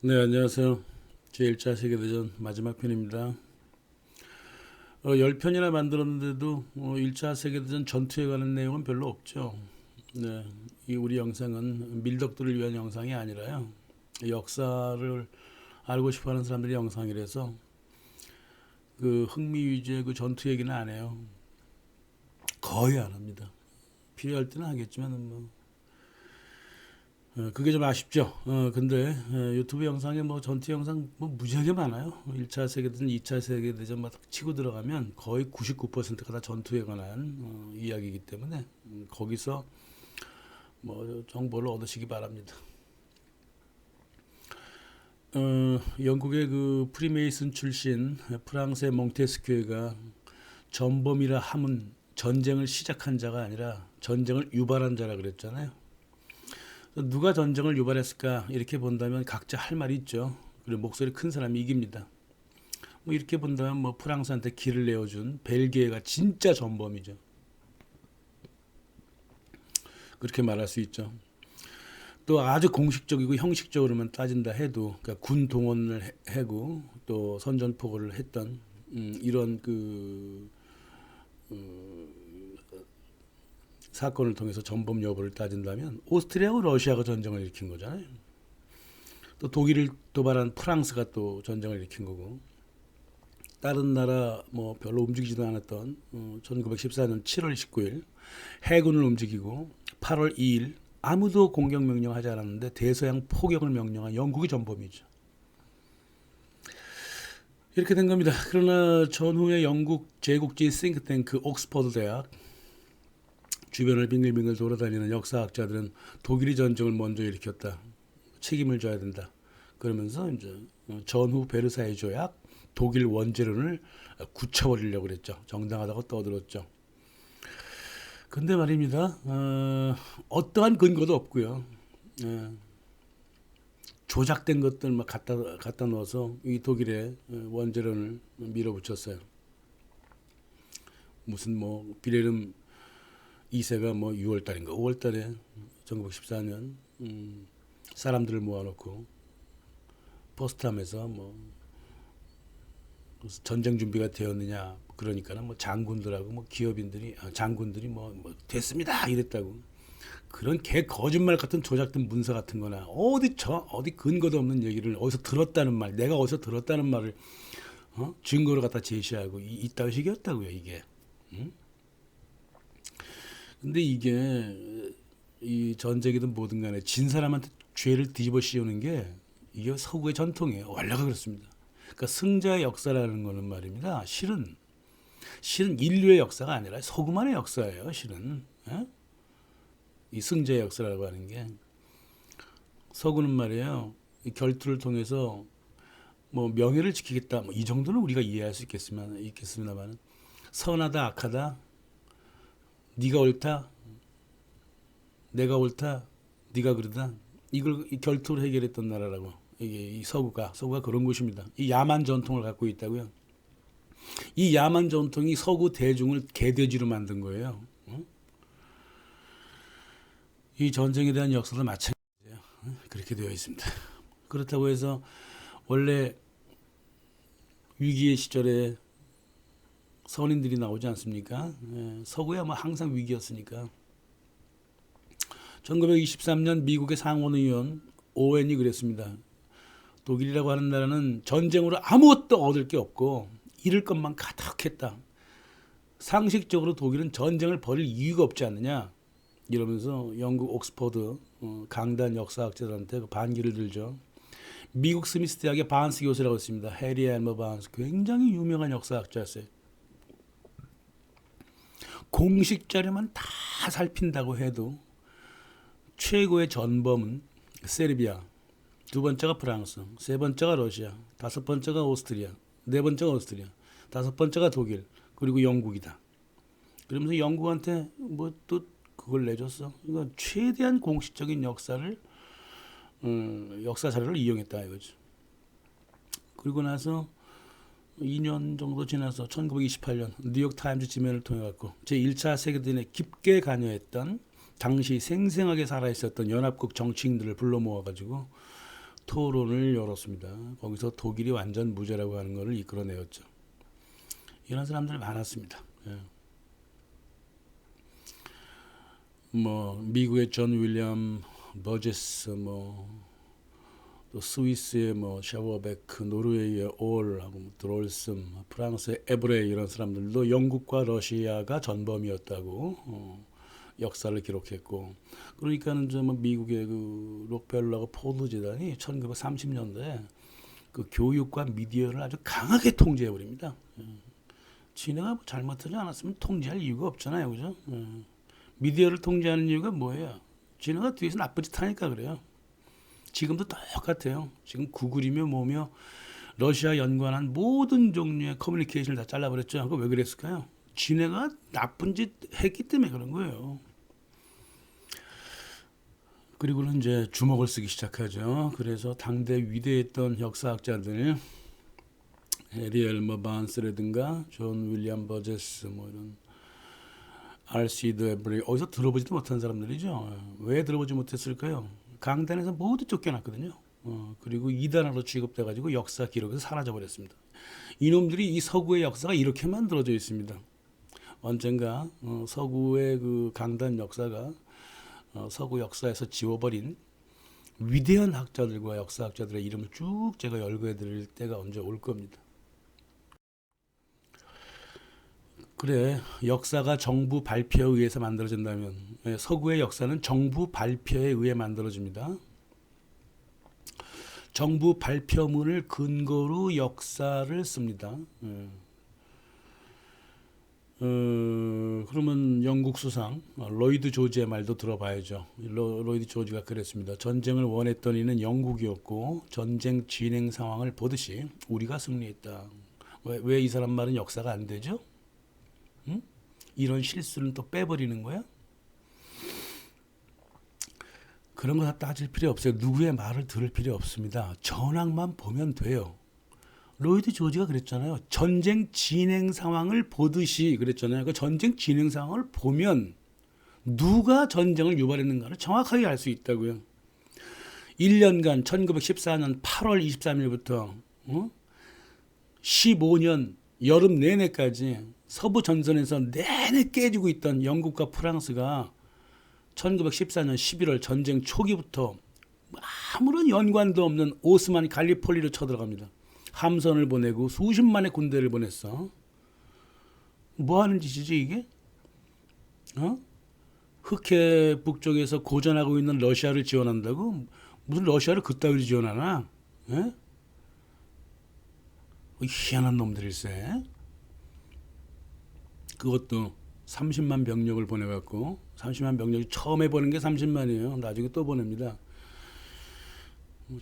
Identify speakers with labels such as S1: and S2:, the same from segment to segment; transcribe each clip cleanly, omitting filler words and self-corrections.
S1: 네, 안녕하세요. 제1차 세계대전 마지막 편입니다. 10편이나 만들었는데도 1차 세계대전 전투에 관한 내용은 별로 없죠. 네, 이 우리 영상은 밀덕들을 위한 영상이 아니라요. 역사를 알고 싶어 하는 사람들의 영상이라서 그 흥미 위주의 그 전투 얘기는 안 해요. 거의 안 합니다. 필요할 때는 하겠지만 뭐 그게 좀 아쉽죠. 근데 유튜브 영상에 뭐 전투 영상 뭐 무지하게 많아요. 1차 세계대전, 2차 세계대전 막 치고 들어가면 거의 99%가 다 전투에 관한 이야기이기 때문에 거기서 뭐 정보를 얻으시기 바랍니다. 영국의 그 프리메이슨 출신 프랑스의 몽테스큐에가 전범이라 함은 전쟁을 시작한 자가 아니라 전쟁을 유발한 자라 그랬잖아요. 누가 전쟁을 유발했을까 이렇게 본다면 각자 할 말이 있죠. 그리고 목소리 큰 사람이 이깁니다. 뭐 이렇게 본다면 뭐 프랑스한테 길을 내어준 벨기에가 진짜 전범이죠. 그렇게 말할 수 있죠. 또 아주 공식적이고 형식적으로만 따진다 해도 그러니까 군 동원을 하고 또 선전포고를 했던 이런 그 사건을 통해서 전범 여부를 따진다면 오스트리아하고 러시아가 전쟁을 일으킨 거잖아요. 또 독일을 도발한 프랑스가 또 전쟁을 일으킨 거고 다른 나라 뭐 별로 움직이지도 않았던 1914년 7월 19일 해군을 움직이고 8월 2일 아무도 공격 명령하지 않았는데 대서양 포격을 명령한 영국이 전범이죠. 이렇게 된 겁니다. 그러나 전후에 영국 제국지 싱크탱크 옥스퍼드 대학 주변을 빙글빙글 돌아다니는 역사학자들은 독일이 전쟁을 먼저 일으켰다. 책임을 져야 된다. 그러면서 이제 전후 베르사유 조약 독일 원죄론을 굳혀버리려고 그랬죠. 정당하다고 떠들었죠. 근데 말입니다. 어떠한 근거도 없고요. 어, 조작된 것들 막 갖다 넣어서 이 독일의 원죄론을 밀어붙였어요. 무슨 뭐 비레름 2세가 뭐 6월 달인가 5월 달에 1914년 사람들을 모아놓고 포스트함에서 뭐 전쟁 준비가 되었느냐 그러니까는 뭐 장군들하고 뭐 기업인들이 장군들이 뭐 됐습니다 이랬다고 그런 개 거짓말 같은 조작된 문서 같은 거나 어디 근거도 없는 얘기를 어디서 들었다는 말 내가 어디서 들었다는 말을 증거로 갖다 제시하고 이따위 식이었다고요 이게. 응? 근데 이게 이 전쟁이든 뭐든 간에 진 사람한테 죄를 뒤집어 씌우는 게 이게 서구의 전통이에요. 원래가 그렇습니다. 그러니까 승자의 역사라는 거는 말입니다. 실은 인류의 역사가 아니라 서구만의 역사예요. 실은 이 승자의 역사라고 하는 게 서구는 말이에요. 이 결투를 통해서 뭐 명예를 지키겠다. 뭐 이 정도는 우리가 이해할 수 있겠습니다만 선하다 악하다 네가 옳다 내가 옳다 네가 그러다 이걸 이 결투를 해결했던 나라라고 이게 이 서구가 그런 곳입니다. 이 야만 전통을 갖고 있다고요. 이 야만 전통이 서구 대중을 개돼지로 만든 거예요. 이 전쟁에 대한 역사도 마찬가지예요. 그렇게 되어 있습니다. 그렇다고 해서 원래 위기의 시절에 선인들이 나오지 않습니까? 서구야 뭐 항상 위기였으니까. 1923년 미국의 상원의원 오웬이 그랬습니다. 독일이라고 하는 나라는 전쟁으로 아무것도 얻을 게 없고 잃을 것만 가득했다. 상식적으로 독일은 전쟁을 벌일 이유가 없지 않느냐. 이러면서 영국 옥스퍼드 강단 역사학자들한테 그 반기를 들죠. 미국 스미스 대학의 바운스 교수라고 있습니다. 해리 엘머 바운스 굉장히 유명한 역사학자였어요. 공식 자료만 다 살핀다고 해도 최고의 전범은 세르비아, 두 번째가 프랑스, 세 번째가 러시아, 다섯 번째가 오스트리아, 네 번째가 오스트리아, 다섯 번째가 독일, 그리고 영국이다. 그러면서 영국한테 뭐 또 그걸 내줬어. 이건 최대한 공식적인 역사 자료를 이용했다 이거죠. 그리고 나서 2년 정도 지나서 1928년 뉴욕 타임즈 지면을 통해 갖고 제1차 세계대전에 깊게 관여했던 당시 생생하게 살아있었던 연합국 정치인들을 불러 모아가지고 토론을 열었습니다. 거기서 독일이 완전 무죄라고 하는 것을 이끌어내었죠. 이런 사람들 많았습니다. 예. 뭐 미국의 존 윌리엄 버제스, 또 스위스의 샤워베크, 노르웨이의 올하고 드롤슨, 프랑스의 에브레 이런 사람들도 영국과 러시아가 전범이었다고 역사를 기록했고, 그러니까는 미국의 그 록펠러하고 포드 재단이 1930년대에 그 교육과 미디어를 아주 강하게 통제해 버립니다. 지네가 잘못하지 않았으면 통제할 이유가 없잖아요, 그죠? 미디어를 통제하는 이유가 뭐예요? 지네가 뒤에서 나쁜 짓 하니까 그래요. 지금도 똑같아요. 지금 구글이며 뭐며 러시아 연관한 모든 종류의 커뮤니케이션을 다 잘라버렸죠. 그거 왜 그랬을까요? 지네가 나쁜 짓 했기 때문에 그런 거예요. 그리고는 이제 주먹을 쓰기 시작하죠. 그래서 당대 위대했던 역사학자들, 해리 엘머 바운스라든가 존 윌리엄 버제스, 이런 알시드 에브리, 어디서 들어보지도 못한 사람들이죠. 왜 들어보지 못했을까요? 강단에서 모두 쫓겨났거든요. 그리고 이단으로 취급돼가지고 역사 기록에서 사라져버렸습니다. 이놈들이 이 서구의 역사가 이렇게 만들어져 있습니다. 언젠가 서구의 그 강단 역사가 서구 역사에서 지워버린 위대한 학자들과 역사학자들의 이름을 쭉 제가 열거해드릴 때가 언제 올 겁니다. 그래, 역사가 정부 발표에 의해서 만들어진다면 서구의 역사는 정부 발표에 의해 만들어집니다. 정부 발표문을 근거로 역사를 씁니다. 그러면 영국 수상 로이드 조지의 말도 들어봐야죠. 로이드 조지가 그랬습니다. 전쟁을 원했던 이는 영국이었고 전쟁 진행 상황을 보듯이 우리가 승리했다. 왜 이 사람 말은 역사가 안 되죠? 응? 이런 실수는 또 빼버리는 거야? 그런 거 다 따질 필요 없어요. 누구의 말을 들을 필요 없습니다. 전황만 보면 돼요. 로이드 조지가 그랬잖아요. 전쟁 진행 상황을 보듯이 그랬잖아요. 그 전쟁 진행 상황을 보면 누가 전쟁을 유발했는가를 정확하게 알 수 있다고요. 1년간 1914년 8월 23일부터 15년 여름 내내까지 서부 전선에서 내내 깨지고 있던 영국과 프랑스가 1914년 11월 전쟁 초기부터 아무런 연관도 없는 오스만 갈리폴리로 쳐들어갑니다. 함선을 보내고 수십만의 군대를 보냈어. 뭐 하는 짓이지 이게? 흑해 북쪽에서 고전하고 있는 러시아를 지원한다고? 무슨 러시아를 그따위로 지원하나? 에? 희한한 놈들일세. 그것도 30만 병력을 보내갖고 30만 병력이 처음 해보는 게 30만이에요. 나중에 또 보냅니다.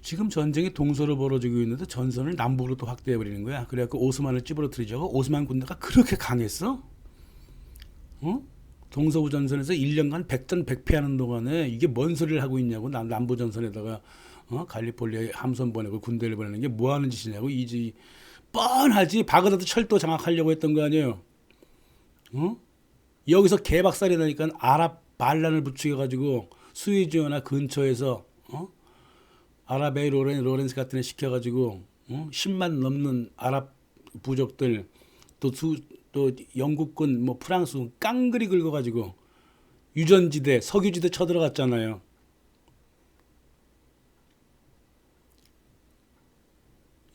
S1: 지금 전쟁이 동서로 벌어지고 있는데 전선을 남북으로 또 확대해버리는 거야. 그래갖고 오스만을 찌부러뜨리자고. 오스만 군대가 그렇게 강했어? 동서부 전선에서 1년간 백전백패하는 동안에 이게 뭔 소리를 하고 있냐고. 남부 전선에다가 갈리폴리에 함선 보내고 군대를 보내는 게 뭐 하는 짓이냐고. 이지 뻔하지. 바그다드 철도 장악하려고 했던 거 아니에요. 여기서 개박살이 나니까 아랍 반란을 부추겨가지고 스위즈나 근처에서 아랍의 로렌스 같은 애 시켜가지고 10만 넘는 아랍 부족들 또 영국군 프랑스군 깡그리 긁어가지고 유전지대 석유지대 쳐들어갔잖아요.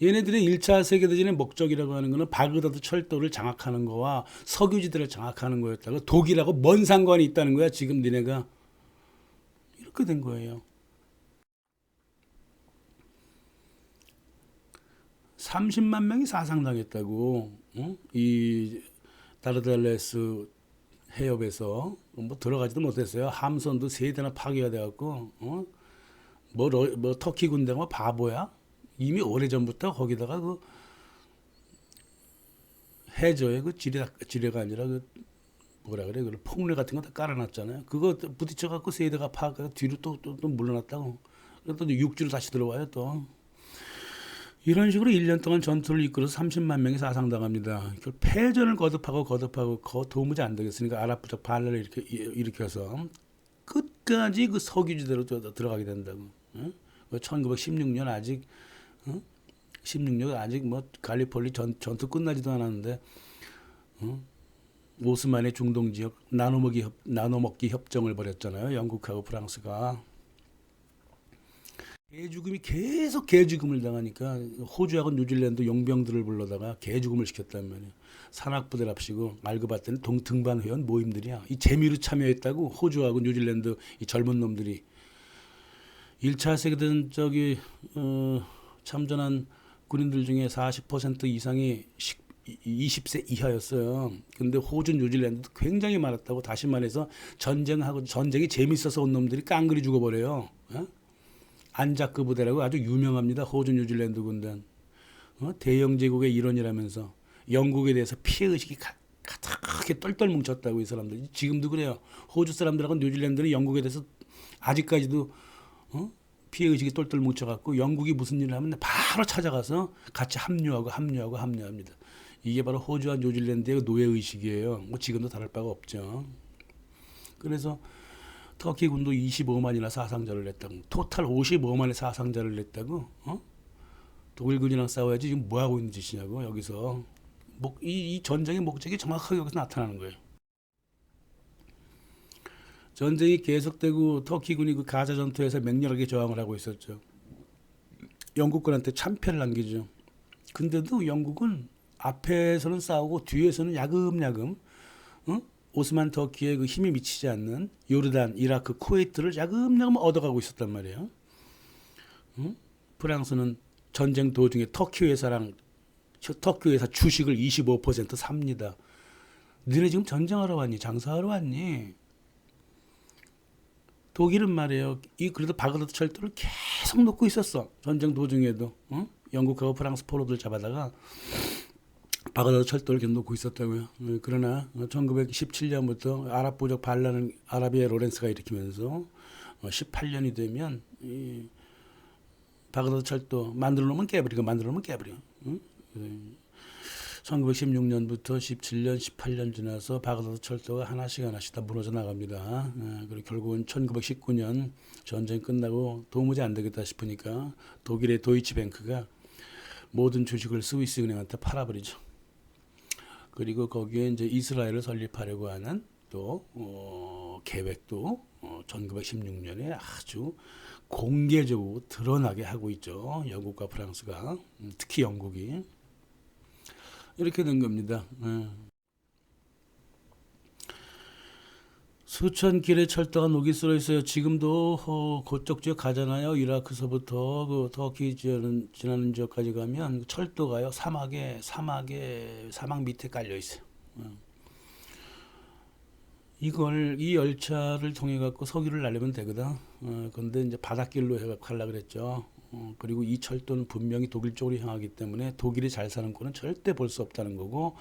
S1: 얘네들의 1차 세계대전의 목적이라고 하는 것은 바그다드 철도를 장악하는 거와 석유지대를 장악하는 거였다고. 독일하고 뭔 상관이 있다는 거야 지금 니네가. 이렇게 된 거예요. 30만 명이 사상당했다고. 이 다르달레스 해협에서 들어가지도 못했어요. 함선도 3대나 파괴가 돼갖고 터키 군대가 바보야? 이미 오래전부터 거기다가 그 해저에 그 지뢰가 아니라 그 뭐라 그래, 그 폭뢰 같은 거 다 깔아놨잖아요. 그거 부딪혀갖고 3대가 파가 뒤로 또 물러났다고. 또 육지로 다시 들어와요 또. 이런 식으로 1년 동안 전투를 이끌어서 30만 명이 사상당합니다. 패전을 거듭하고 도무지 안 되겠으니까 아랍부족 반란을 일으켜서 끝까지 그 석유지대로 들어가게 된다고. 1916년 아직 16년 아직 뭐 갈리폴리 전투 끝나지도 않았는데 오스만의 중동 지역 나눠먹기 협정을 벌였잖아요. 영국하고 프랑스가. 개죽음이 계속 개죽음을 당하니까 호주하고 뉴질랜드 용병들을 불러다가 개죽음을 시켰단 말이에요. 산악부대랍시고 알고 봤더니 등반 회원 모임들이야. 이 재미로 참여했다고 호주하고 뉴질랜드 이 젊은 놈들이 1차 세계대전 참전한 군인들 중에 40% 이상이 20세 이하였어요. 근데 호주, 뉴질랜드도 굉장히 많았다고. 다시 말해서 전쟁이 재밌어서 온 놈들이 깡그리 죽어버려요. 안자크 부대라고 아주 유명합니다. 호주, 뉴질랜드 군대는. 대영 제국의 일원이라면서 영국에 대해서 피해의식이 가득하게 똘똘 뭉쳤다고 이 사람들. 지금도 그래요. 호주 사람들하고 뉴질랜드는 영국에 대해서 아직까지도 피해의식이 똘똘 뭉쳐갖고 영국이 무슨 일을 하면 바로 찾아가서 같이 합류합니다. 이게 바로 호주와 뉴질랜드의 노예의식이에요. 뭐 지금도 다를 바가 없죠. 그래서 터키군도 25만이나 사상자를 냈다고. 토탈 55만의 사상자를 냈다고. 독일군이랑 싸워야지 지금 뭐하고 있는 짓이냐고. 여기서 이 전쟁의 목적이 정확하게 여기서 나타나는 거예요. 전쟁이 계속되고 터키군이 그 가자 전투에서 맹렬하게 저항을 하고 있었죠. 영국군한테 참패를 남기죠. 근데도 영국은 앞에서는 싸우고 뒤에서는 야금야금 오스만 터키의 그 힘이 미치지 않는 요르단, 이라크, 쿠웨이트를 야금야금 얻어가고 있었단 말이에요. 프랑스는 전쟁 도중에 터키 회사 주식을 25% 삽니다. 너네 지금 전쟁하러 왔니? 장사하러 왔니? 독일은 말이에요. 그래도 바그다드 철도를 계속 놓고 있었어. 전쟁 도중에도. 영국하고 프랑스 포로들 잡아다가 바그다드 철도를 계속 놓고 있었다고요. 그러나 1917년부터 아랍 부족 반란을 아라비아 로렌스가 일으키면서 18년이 되면 이 바그다드 철도 만들어 놓으면 깨버려. 1916년부터 17년, 18년 지나서 바그다드 철도가 하나씩 다 무너져 나갑니다. 그리고 결국은 1919년 전쟁 끝나고 도무지 안 되겠다 싶으니까 독일의 도이치뱅크가 모든 주식을 스위스 은행한테 팔아버리죠. 그리고 거기에 이제 이스라엘을 설립하려고 하는 또 계획도 1916년에 아주 공개적으로 드러나게 하고 있죠. 영국과 프랑스가, 특히 영국이. 이렇게 된 겁니다. 수천 길의 철도가 녹이 쓸어 있어요. 지금도 그쪽 지역 가잖아요. 이라크서부터 그 터키 지나는 지역까지 가면 철도가요. 사막 밑에 깔려 있어요. 이 열차를 통해 갖고 석유를 날리면 되거든. 근데 이제 바닷길로 해갖고 하려고 그랬죠. 그리고 이 철도는 분명히 독일 쪽으로 향하기 때문에 독일이 잘 사는 거는 절대 볼 수 없다는 거고,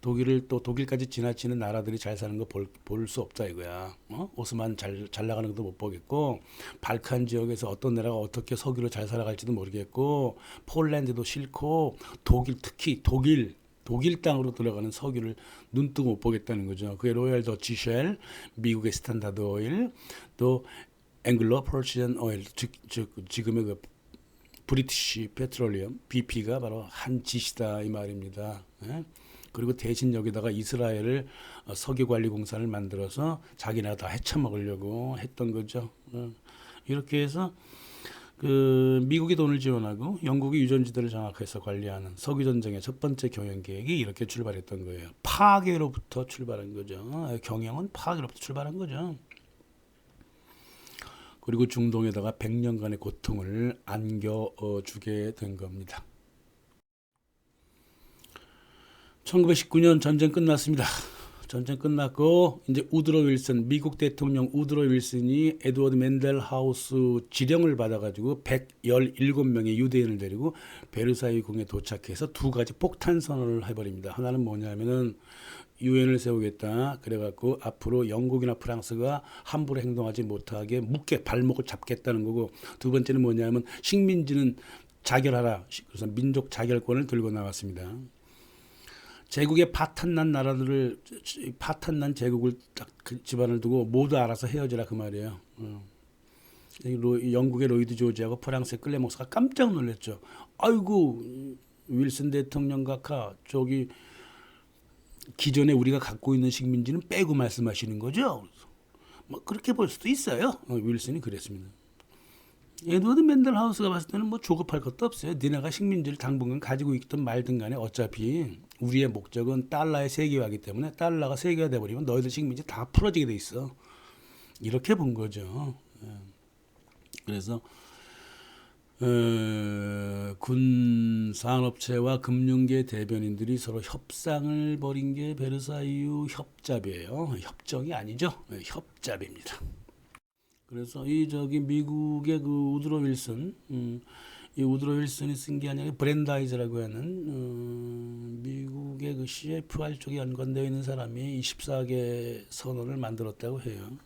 S1: 독일까지 지나치는 나라들이 잘 사는 거 볼 수 없다 이거야. 오스만 잘 나가는 것도 못 보겠고, 발칸 지역에서 어떤 나라가 어떻게 석유를 잘 살아갈지도 모르겠고, 폴란드도 싫고, 특히 독일 땅으로 들어가는 석유를 눈뜨고 못 보겠다는 거죠. 그게 로얄 더치 쉘, 미국의 스탠다드 오일, 또 앵글로 퍼시안 오일, 지금의 그 브리티시 페트롤리엄 BP가 바로 한 짓이다 이 말입니다. 그리고 대신 여기다가 이스라엘을 석유관리공사를 만들어서 자기네가 다 헤쳐먹으려고 했던 거죠. 이렇게 해서 그 미국이 돈을 지원하고 영국이 유전지대를 장악해서 관리하는 석유전쟁의 첫 번째 경영 계획이 이렇게 출발했던 거예요. 파괴로부터 출발한 거죠. 경영은 파괴로부터 출발한 거죠. 그리고 중동에다가 100년간의 고통을 안겨주게 된 겁니다. 1919년 전쟁 끝났습니다. 전쟁 끝났고 이제 미국 대통령 우드로 윌슨이 에드워드 맨델 하우스 지령을 받아가지고 117명의 유대인을 데리고 베르사유 궁에 도착해서 두 가지 폭탄 선언을 해버립니다. 하나는 뭐냐면은 유엔을 세우겠다. 그래갖고 앞으로 영국이나 프랑스가 함부로 행동하지 못하게 발목을 잡겠다는 거고, 두 번째는 뭐냐면 식민지는 자결하라. 그래서 민족 자결권을 들고 나왔습니다. 제국에 파탄난 제국을 딱 그 집안을 두고 모두 알아서 헤어지라 그 말이에요. 영국의 로이드 조지하고 프랑스의 클레 목사가 깜짝 놀랐죠. 아이고 윌슨 대통령 각하 저기 기존에 우리가 갖고 있는 식민지는 빼고 말씀하시는 거죠. 뭐 그렇게 볼 수도 있어요. 윌슨이 그랬습니다. 에드워드 맨델하우스가 봤을 때는 뭐 조급할 것도 없어요. 니네가 식민지를 당분간 가지고 있든 말든 간에 어차피 우리의 목적은 달러의 세계화이기 때문에 달러가 세계화 돼버리면 너희들 식민지 다 풀어지게 돼 있어. 이렇게 본 거죠. 그래서 군 산업체와 금융계 대변인들이 서로 협상을 벌인 게 베르사유 협잡이에요. 협정이 아니죠. 협잡입니다. 그래서 미국의 그 우드로 윌슨, 이 우드로 윌슨이 쓴 게 아니라 브랜다이즈라고 하는 미국의 그 CFR 쪽에 연관되어 있는 사람이 24개 선언을 만들었다고 해요.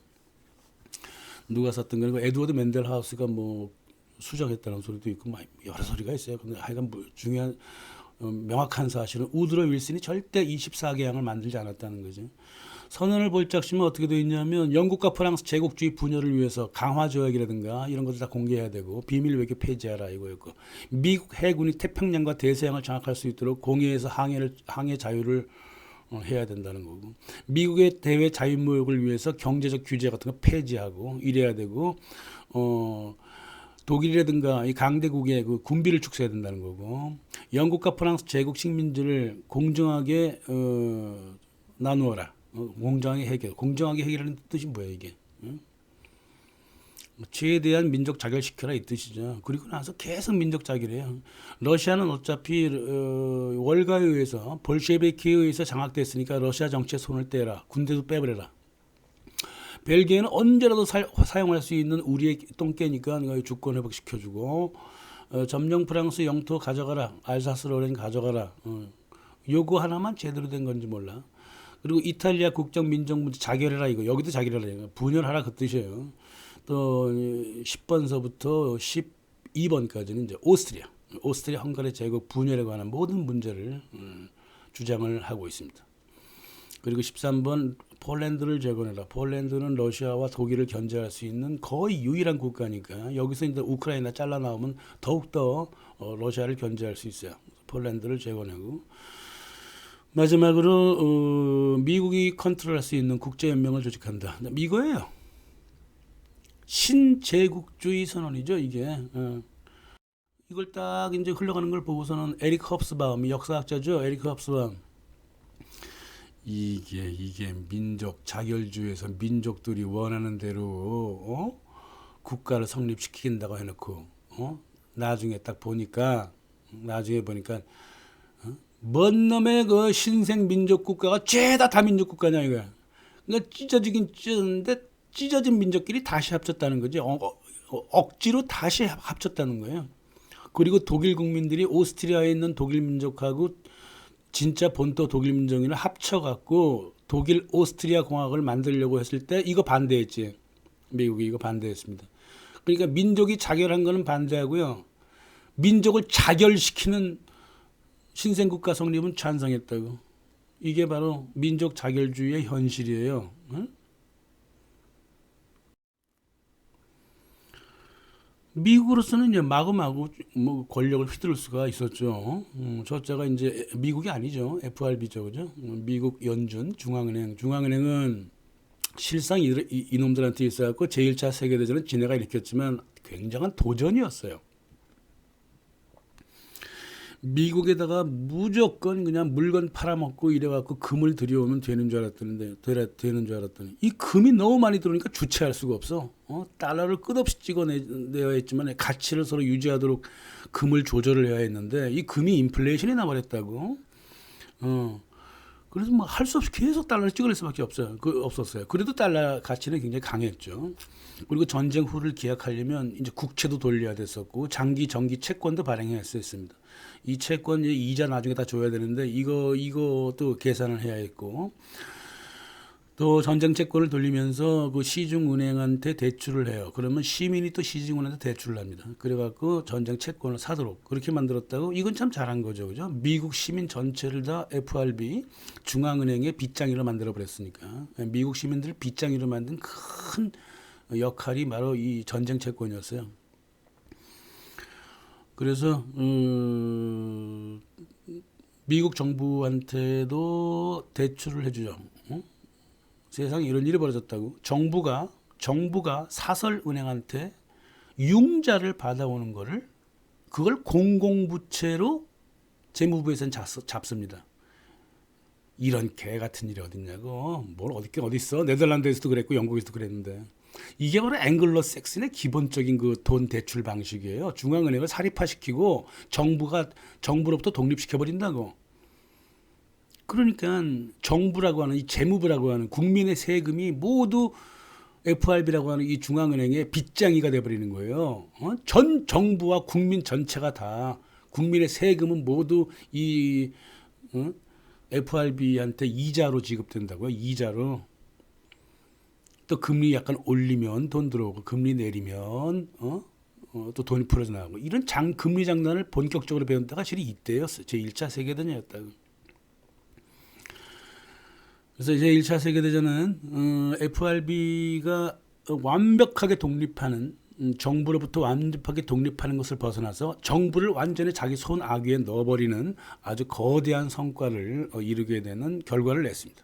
S1: 누가 썼던 거고 에드워드 맨델하우스가 뭐 수정했다는 소리도 있고 뭐 여러 소리가 있어요. 근데 하여간 뭐 중요한 명확한 사실은 우드로 윌슨이 절대 24개항을 만들지 않았다는 거죠. 선언을 볼짝시면 어떻게 되어 있냐면 영국과 프랑스 제국주의 분열을 위해서 강화 조약이라든가 이런 것들 다 공개해야 되고 비밀 외교 폐지하라 이거였고 미국 해군이 태평양과 대서양을 장악할 수 있도록 공해에서 항해 자유를 해야 된다는 거고 미국의 대외 자유무역을 위해서 경제적 규제 같은 거 폐지하고 이래야 되고 독일이라든가 이 강대국의 그 군비를 축소해야 된다는 거고 영국과 프랑스 제국 식민지를 공정하게 나누어라. 공정하게 해결. 공정하게 해결하는 뜻이 뭐야 이게? 최대한 민족 자결시켜라 이 뜻이죠. 그리고 나서 계속 민족 자결해요. 러시아는 어차피 월가에 의해서 볼셰비키에 의해서 장악됐으니까 러시아 정치에 손을 떼라. 군대도 빼버려라. 벨기에는 언제라도 사용할 수 있는 우리의 똥개니까 주권 회복시켜주고 점령 프랑스 영토 가져가라. 알사스 로렌 가져가라. 요거 하나만 제대로 된 건지 몰라. 그리고 이탈리아 국적 민족 문제 자결해라 이거. 여기도 자결해라 이거. 분열하라 그 뜻이에요. 또 10번서부터 12번까지는 이제 오스트리아 헝가리 제국 분열에 관한 모든 문제를 주장을 하고 있습니다. 그리고 13번 폴란드를 재건해라. 폴란드는 러시아와 독일을 견제할 수 있는 거의 유일한 국가니까 여기서 이제 우크라이나 잘라 나오면 더욱더 러시아를 견제할 수 있어요. 폴란드를 재건하고 마지막으로 미국이 컨트롤할 수 있는 국제연맹을 조직한다. 이거예요. 신제국주의 선언이죠, 이게. 이걸 딱 이제 흘러가는 걸 보고서는 에릭 헙스바움, 역사학자죠, 에릭 헙스바움. 이게 민족 자결주의에서 민족들이 원하는 대로 국가를 성립시킨다고 해놓고 나중에 보니까 뭔 놈의 그 신생 민족 국가가 죄다 다민족 국가냐 이거야. 그러니까 찢어지긴 찢었는데 찢어진 민족끼리 다시 합쳤다는 거지. 억지로 다시 합쳤다는 거예요. 그리고 독일 국민들이 오스트리아에 있는 독일 민족하고 진짜 본토 독일 민족을 합쳐갖고 독일 오스트리아 공화국을 만들려고 했을 때 이거 반대했지. 미국이 이거 반대했습니다. 그러니까 민족이 자결한 거는 반대하고요. 민족을 자결시키는 신생국가 성립은 찬성했다고. 이게 바로 민족 자결주의의 현실이에요. 응? 미국으로서는 이제 마구마구 뭐 권력을 휘두를 수가 있었죠. 저자가 이제 미국이 아니죠. FRB죠, 그죠? 미국 연준 중앙은행은 실상 이놈들한테 있어갖고 제1차 세계대전은 지네가 일으켰지만 굉장한 도전이었어요. 미국에다가 무조건 그냥 물건 팔아먹고 이래갖고 금을 들여오면 되는 줄 알았더니 이 금이 너무 많이 들어오니까 주체할 수가 없어. 달러를 끝없이 찍어내야 했지만 가치를 서로 유지하도록 금을 조절을 해야 했는데 이 금이 인플레이션이 나버렸다고. 그래서 뭐 할 수 없이 계속 달러를 찍어낼 수밖에 없었어요. 그래도 달러 가치는 굉장히 강했죠. 그리고 전쟁 후를 기약하려면 이제 국채도 돌려야 됐었고 장기 정기 채권도 발행해야 했습니다. 이 채권 이자 나중에 다 줘야 되는데 이것도 계산을 해야 했고 또 전쟁 채권을 돌리면서 그 시중은행한테 대출을 해요. 그러면 시민이 또 시중은행한테 대출을 합니다. 그래갖고 전쟁 채권을 사도록 그렇게 만들었다고. 이건 참 잘한 거죠, 그죠? 미국 시민 전체를 다 FRB 중앙은행의 빚장이로 만들어 버렸으니까 미국 시민들 빚장이로 만든 큰 역할이 바로 이 전쟁 채권이었어요. 그래서 미국 정부한테도 대출을 해주죠. 세상에 이런 일이 벌어졌다고. 정부가 사설은행한테 융자를 받아오는 거를 그걸 공공부채로 재무부에서는 잡습니다. 이런 개 같은 일이 어딨냐고. 뭘 어디 있어? 네덜란드에서도 그랬고 영국에서도 그랬는데. 이게 바로 앵글로색슨의 기본적인 그 돈 대출 방식이에요. 중앙은행을 사립화시키고 정부로부터 독립시켜 버린다고. 그러니까 정부라고 하는 이 재무부라고 하는 국민의 세금이 모두 FRB라고 하는 이 중앙은행의 빚장이가 돼버리는 거예요. 전 정부와 국민 전체가 다 국민의 세금은 모두 이 FRB한테 이자로 지급된다고요. 이자로. 또 금리 약간 올리면 돈 들어오고 금리 내리면 또 돈이 풀어져 나가고 이런 금리 장난을 본격적으로 배운 때가 실이 이때였어요. 제1차 세계대전이었다고. 그래서 제1차 세계대전은 FRB가 완벽하게 독립하는 정부로부터 완벽하게 독립하는 것을 벗어나서 정부를 완전히 자기 손 아귀에 넣어버리는 아주 거대한 성과를 이루게 되는 결과를 냈습니다.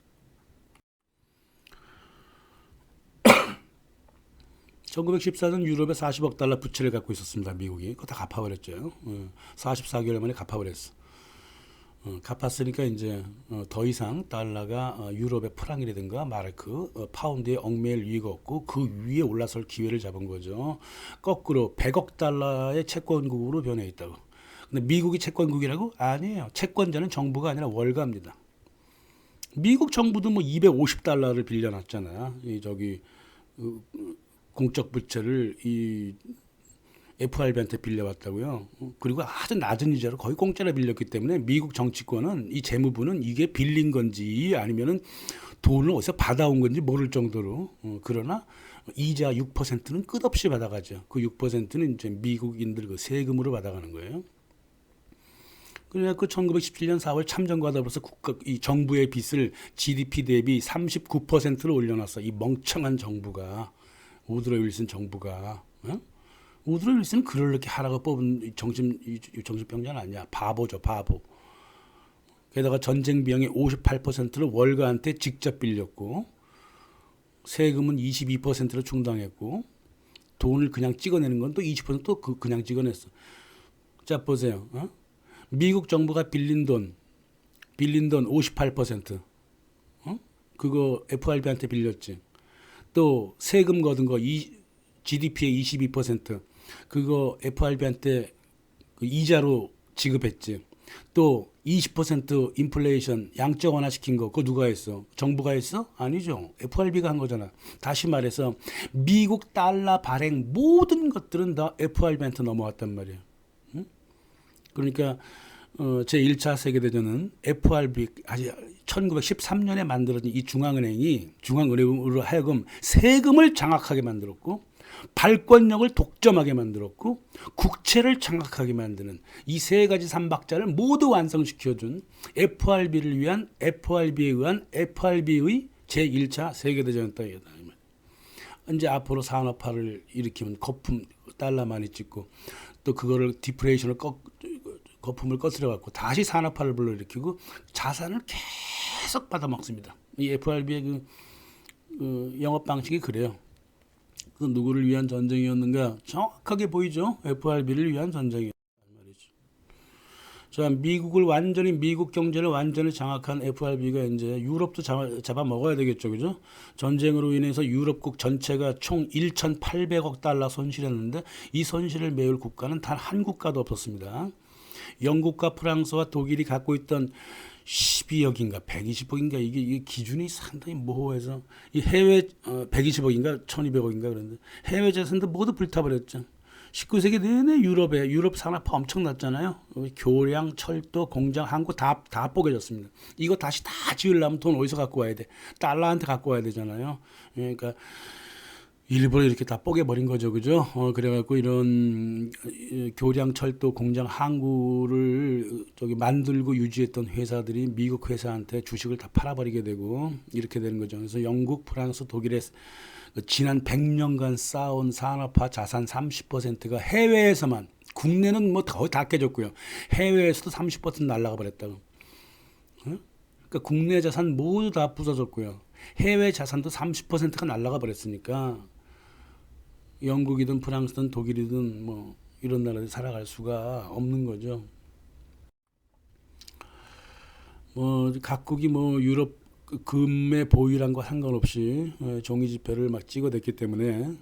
S1: 1914년 유럽에 40억 달러 부채를 갖고 있었습니다. 미국이. 그거 다 갚아버렸죠. 44개월 만에 갚아버렸어. 갚았으니까 이제 더 이상 달러가 유럽의 프랑이라든가 마르크, 파운드에 얽매일 이유가 없고 그 위에 올라설 기회를 잡은 거죠. 거꾸로 100억 달러의 채권국으로 변해 있다고. 근데 미국이 채권국이라고? 아니에요. 채권자는 정부가 아니라 월가입니다. 미국 정부도 뭐 250달러를 빌려놨잖아요. 공적 부채를 이 FRB한테 빌려왔다고요. 그리고 아주 낮은 이자로 거의 공짜로 빌렸기 때문에 미국 정치권은 이 재무부는 이게 빌린 건지 아니면은 돈을 어디서 받아온 건지 모를 정도로 그러나 이자 6%는 끝없이 받아가죠. 그 6%는 이제 미국인들 그 세금으로 받아가는 거예요. 그래갖고 1917년 4월 참전과 더불어서 이 정부의 빚을 GDP 대비 39%로 올려놨어. 이 멍청한 정부가. 우드로 윌슨 정부가. 우드로 윌슨은 그렇게 하라고 뽑은 정신병자는 아니야. 바보죠, 바보. 게다가 전쟁 비용의 58%를 월가한테 직접 빌렸고 세금은 22%로 충당했고 돈을 그냥 찍어내는 건 또 20%또 그냥 찍어냈어. 자 보세요. 미국 정부가 빌린 돈 58%. 그거 FRB한테 빌렸지. 또 세금 거둔 거 GDP의 22% 그거 FRB한테 그 이자로 지급했지. 또 20% 인플레이션 양적 완화시킨 거 그거 누가 했어? 정부가 했어? 아니죠. FRB가 한 거잖아. 다시 말해서 미국 달러 발행 모든 것들은 다 FRB한테 넘어왔단 말이에요. 그러니까 제1차 세계대전은 FRB 아직 1913년에 만들어진 이 중앙은행으로 하여금 세금을 장악하게 만들었고 발권력을 독점하게 만들었고 국채를 장악하게 만드는 이 세 가지 삼박자를 모두 완성시켜준 FRB에 의한 FRB의 제1차 세계대전이었다. 이제 앞으로 산업화를 일으키면 거품 달러 많이 찍고 또 그거를 디프레이션을 거품을 꺼트려 갖고 다시 산업화를 불러일으키고 자산을 계속 받아먹습니다. 이 FRB의 그 영업 방식이 그래요. 그 누구를 위한 전쟁이었는가 정확하게 보이죠. FRB를 위한 전쟁이었단 말이죠. 자, 미국 경제를 완전히 장악한 FRB가 이제 유럽도 잡아 먹어야 되겠죠, 그죠? 전쟁으로 인해서 유럽국 전체가 총 1,800억 달러 손실했는데 이 손실을 메울 국가는 단 한 국가도 없었습니다. 영국과 프랑스와 독일이 갖고 있던 12억인가 120억인가 이게 기준이 상당히 모호해서 이 해외 120억인가 1200억인가 그런데 해외 자산도 모두 불타버렸죠. 19세기 내내 유럽 산업화 엄청났잖아요. 교량, 철도, 공장, 항구 다 뽀개졌습니다. 이거 다시 다 지으려면 돈 어디서 갖고 와야 돼? 달러한테 갖고 와야 되잖아요. 그러니까 일부러 이렇게 다 뽀개버린 거죠, 그죠? 그래갖고 이런 교량, 철도, 공장, 항구를 만들고 유지했던 회사들이 미국 회사한테 주식을 다 팔아버리게 되고 이렇게 되는 거죠. 그래서 영국, 프랑스, 독일의 그 지난 100년간 쌓아온 산업화 자산 30%가 해외에서만, 국내는 뭐 거의 다 깨졌고요. 해외에서도 30% 날아가 버렸다고. 어? 그러니까 국내 자산 모두 다 부서졌고요. 해외 자산도 30%가 날아가 버렸으니까 영국이든 프랑스든 독일이든 뭐 이런 나라에 살아갈 수가 없는 거죠. 뭐 각국이 뭐 유럽 금의 보유량과 상관없이 종이 지폐를 막 찍어댔기 때문에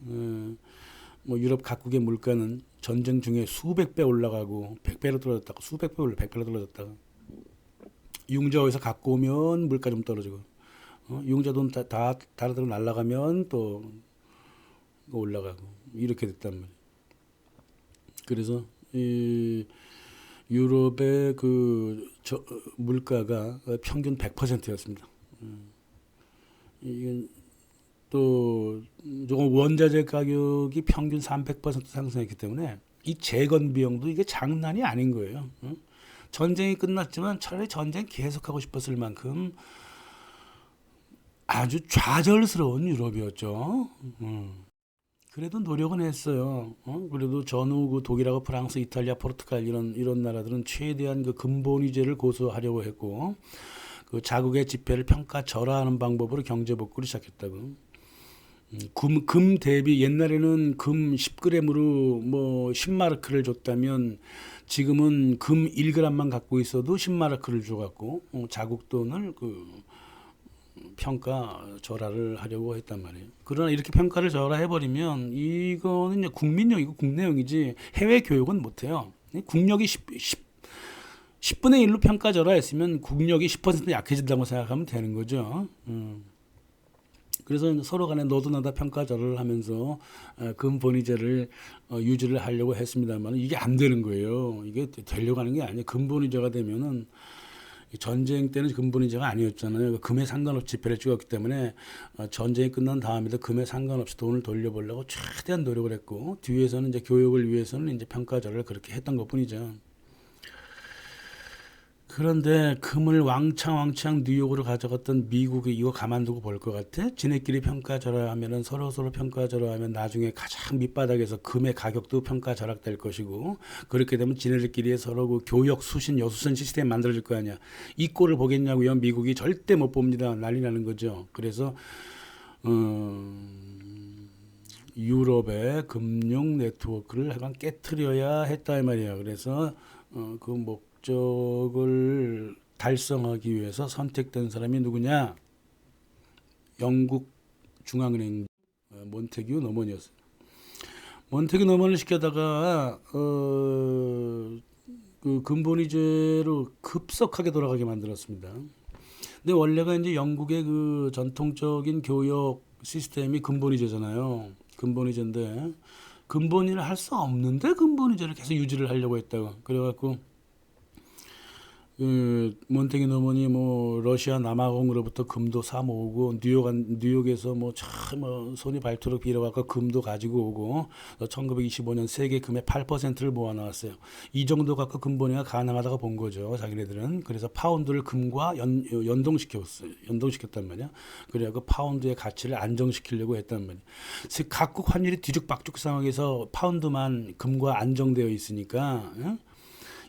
S1: 뭐 유럽 각국의 물가는 전쟁 중에 수백 배 올라가고 100배로 떨어졌다고, 수백 배 올라 100배로 떨어졌다고. 융자 어디서 갖고 오면 물가 좀 떨어지고, 융자 돈 다 다른 데로 날아가면 또 올라가고, 이렇게 됐단 말이에요. 그래서 이 유럽의 그 물가가 평균 100%였습니다. 이건 또 조금 원자재 가격이 평균 300% 상승했기 때문에 이 재건 비용도 이게 장난이 아닌 거예요. 전쟁이 끝났지만 차라리 전쟁 계속하고 싶었을 만큼 아주 좌절스러운 유럽이었죠. 그래도 노력은 했어요. 그래도 전후 그 독일하고 프랑스, 이탈리아, 포르투갈 이런 나라들은 최대한 그 근본위제를 고수하려고 했고, 그 자국의 지폐를 평가절하하는 방법으로 경제 복구를 시작했다고. 금 대비 옛날에는 금 10g으로 뭐 10마르크를 줬다면 지금은 금 1g만 갖고 있어도 10마르크를 줘갖고 자국 돈을 그 평가 절하를 하려고 했단 말이에요. 그러나 이렇게 평가를 절하해버리면 이거는 이제 국민용이고 국내용이지 해외 교육은 못해요. 국력이 10분의 1로 평가 절하했으면 국력이 10% 약해진다고 생각하면 되는 거죠. 그래서 서로 간에 너도 나다 평가 절하를 하면서 근본위제를 유지를 하려고 했습니다만 이게 안 되는 거예요. 이게 되려고 하는 게 아니에요. 근본위제가 되면은 전쟁 때는 근본위제가 아니었잖아요. 금에 상관없이 지폐를 찍었기 때문에 전쟁이 끝난 다음에도 금에 상관없이 돈을 돌려보려고 최대한 노력을 했고, 뒤에서는 이제 교육을 위해서는 이제 평가절을 그렇게 했던 것뿐이죠. 그런데 금을 왕창 뉴욕으로 가져갔던 미국이 이거 가만두고 볼 것 같아? 지네끼리 평가절하면은 서로 평가절하면 나중에 가장 밑바닥에서 금의 가격도 평가절하될 것이고, 그렇게 되면 지네들끼리 서로 그 교역 수신 여수선 시스템 만들어질 거 아니야. 이 꼴을 보겠냐고요. 미국이 절대 못 봅니다. 난리 나는 거죠. 그래서 유럽의 금융 네트워크를 약간 깨트려야 했다 이 말이야. 그래서 그 목적을 달성하기 위해서 선택된 사람이 누구냐? 영국 중앙은행 몬테규 노먼이었어요. 몬테규 노먼을 시켜다가 그 근본위제로 급속하게 돌아가게 만들었습니다. 근데 원래가 이제 영국의 그 전통적인 교역 시스템이 근본위제잖아요. 근본위제인데 근본위를 할 수 없는데 근본위제를 계속 유지를 하려고 했다고. 그래갖고 몬테기 노먼이 뭐 러시아 남아공으로부터 금도 사 모으고 뉴욕에서 뭐 참 손이 발토록 빌어갖고 금도 가지고 오고 1925년 세계 금의 8%를 모아 나왔어요. 이 정도 갖고 근본위가 가능하다고 본 거죠, 자기네들은. 그래서 파운드를 금과 연동시켰단 말이야. 그래갖고 파운드의 가치를 안정시키려고 했단 말이야. 각국 환율이 뒤죽박죽 상황에서 파운드만 금과 안정되어 있으니까.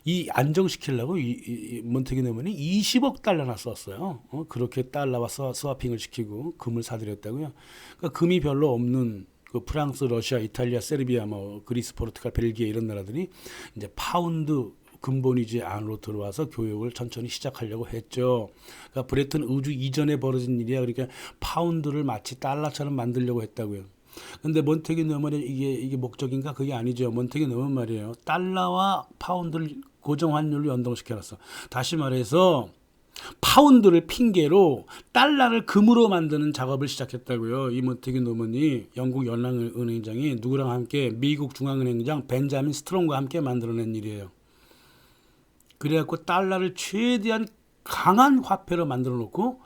S1: 이 안정시키려고 이 몬테기 노먼이 20억 달러나 썼어요. 그렇게 달러와 스와핑을 시키고 금을 사들였다고요. 그러니까 금이 별로 없는 그 프랑스, 러시아, 이탈리아, 세르비아, 뭐 그리스, 포르투갈, 벨기에 이런 나라들이 이제 파운드 근본위제 안으로 들어와서 교역을 천천히 시작하려고 했죠. 그러니까 브레튼 우주 이전에 벌어진 일이야. 그러니까 파운드를 마치 달러처럼 만들려고 했다고요. 근데 몬테기 노먼의 이게 목적인가? 그게 아니죠. 몬테기 노먼 말이에요. 달러와 파운드를 고정 환율로 연동시켜놨어. 다시 말해서 파운드를 핑계로 달러를 금으로 만드는 작업을 시작했다고요. 이 몬테기 노먼이 영국 연합은행장이 누구랑 함께 미국 중앙은행장 벤자민 스트롱과 함께 만들어낸 일이에요. 그래갖고 달러를 최대한 강한 화폐로 만들어 놓고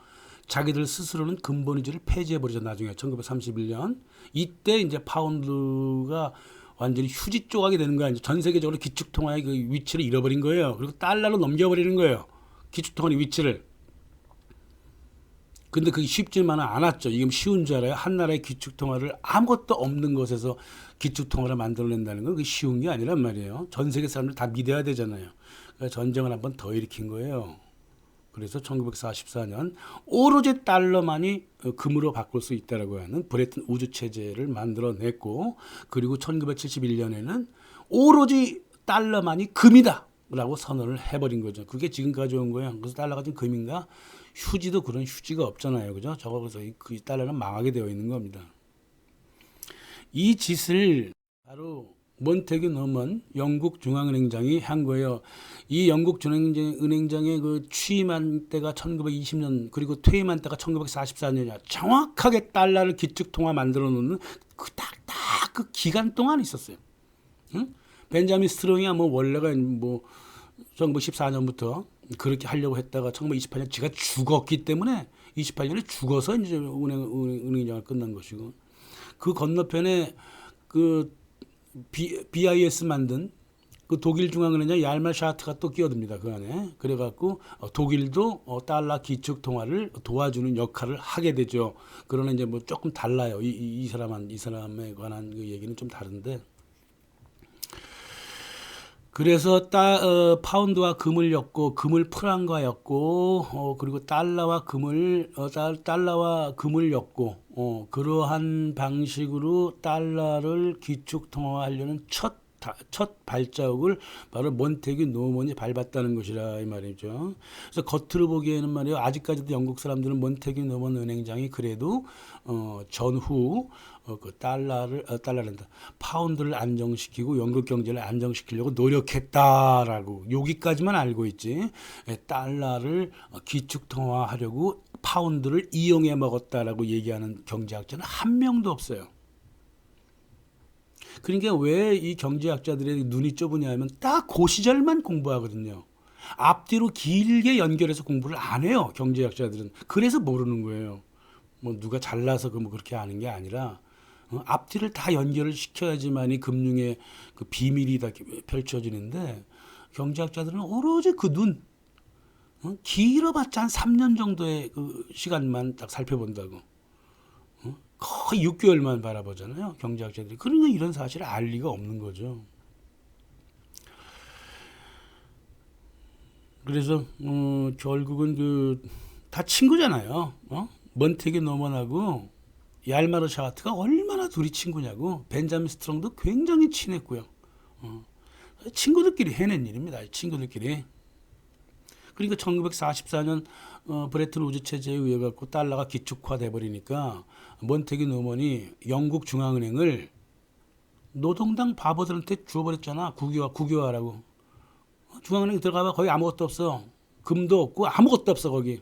S1: 자기들 스스로는 근본위제를 폐지해버리죠. 나중에 1931년 이때 이제 파운드가 완전히 휴지 조각이 되는 거야. 전 세계적으로 기축통화의 그 위치를 잃어버린 거예요. 그리고 달러로 넘겨버리는 거예요. 기축통화의 위치를. 근데 그게 쉽지만은 않았죠. 이게 쉬운 줄 알아요? 한 나라의 기축통화를 아무것도 없는 곳에서 기축통화를 만들어낸다는 건 그게 쉬운 게 아니란 말이에요. 전 세계 사람들 다 믿어야 되잖아요. 그러니까 전쟁을 한번 더 일으킨 거예요. 그래서 1944년 오로지 달러만이 금으로 바꿀 수 있다라고 하는 브레튼 우주 체제를 만들어냈고, 그리고 1971년에는 오로지 달러만이 금이다라고 선언을 해버린 거죠. 그게 지금까지 온 거예요. 그래서 달러가 지금 금인가? 휴지도 그런 휴지가 없잖아요, 그죠? 저거서 그 달러는 망하게 되어 있는 겁니다. 이 짓을 바로 몬테규 노먼 영국 중앙은행장이 한 거예요. 이 영국 중앙은행장의 그 취임한 때가 1920년, 그리고 퇴임한 때가 1944년이야. 정확하게 달러를 기축통화 만들어 놓는 그 딱딱 그 기간 동안 있었어요. 응? 벤자민 스트롱이야 뭐 원래가 뭐 1914년부터 그렇게 하려고 했다가 1928년 지가 죽었기 때문에 28년에 죽어서 이제 은행장을 끝난 것이고, 그 건너편에 그 BIS 만든 그 독일 중앙은행장 얄말 샤트가 또 끼어듭니다. 그 안에. 그래갖고 독일도 달러 기축 통화를 도와주는 역할을 하게 되죠. 그러나 이제 뭐 조금 달라요. 이 사람에 관한 그 얘기는 좀 다른데. 그래서 파운드와 금을 엮고 금을 프랑과 엮고 그리고 달러와 금을 엮고 그러한 방식으로 달러를 기축 통화하려는 첫 발자국을 바로 몬테규 노먼이 밟았다는 것이라 이 말이죠. 그래서 겉으로 보기에는 말이에요. 아직까지도 영국 사람들은 몬테규 노먼 은행장이 그래도 전후 그 달러란다. 파운드를 안정시키고 영국 경제를 안정시키려고 노력했다라고 여기까지만 알고 있지. 달러를 기축 통화하려고 파운드를 이용해 먹었다라고 얘기하는 경제학자는 한 명도 없어요. 그러니까 왜 이 경제학자들의 눈이 좁으냐면 딱 그 시절만 공부하거든요. 앞뒤로 길게 연결해서 공부를 안 해요. 경제학자들은. 그래서 모르는 거예요. 뭐 누가 잘나서 뭐 그렇게 아는 게 아니라 앞뒤를 다 연결을 시켜야지만이 금융의 그 비밀이 다 펼쳐지는데, 경제학자들은 오로지 그 눈, 길어봤자 한 3년 정도의 그 시간만 딱 살펴본다고. 거의 6개월만 바라보잖아요, 경제학자들이. 그러니까 이런 사실을 알 리가 없는 거죠. 그래서 결국은 그 다 친구잖아요. 몬테규 노먼하고 얄마르 샤트가 얼마나 둘이 친구냐고. 벤자민 스트롱도 굉장히 친했고요. 친구들끼리 해낸 일입니다. 친구들끼리. 그러니까 1944년 브레튼 우주 체제에 의해 갖고 달러가 기축화돼 버리니까 몬테규 노먼이 영국 중앙은행을 노동당 바보들한테 주어버렸잖아. 국유화라고. 중앙은행 들어가봐 거기 아무것도 없어. 금도 없고 아무것도 없어 거기.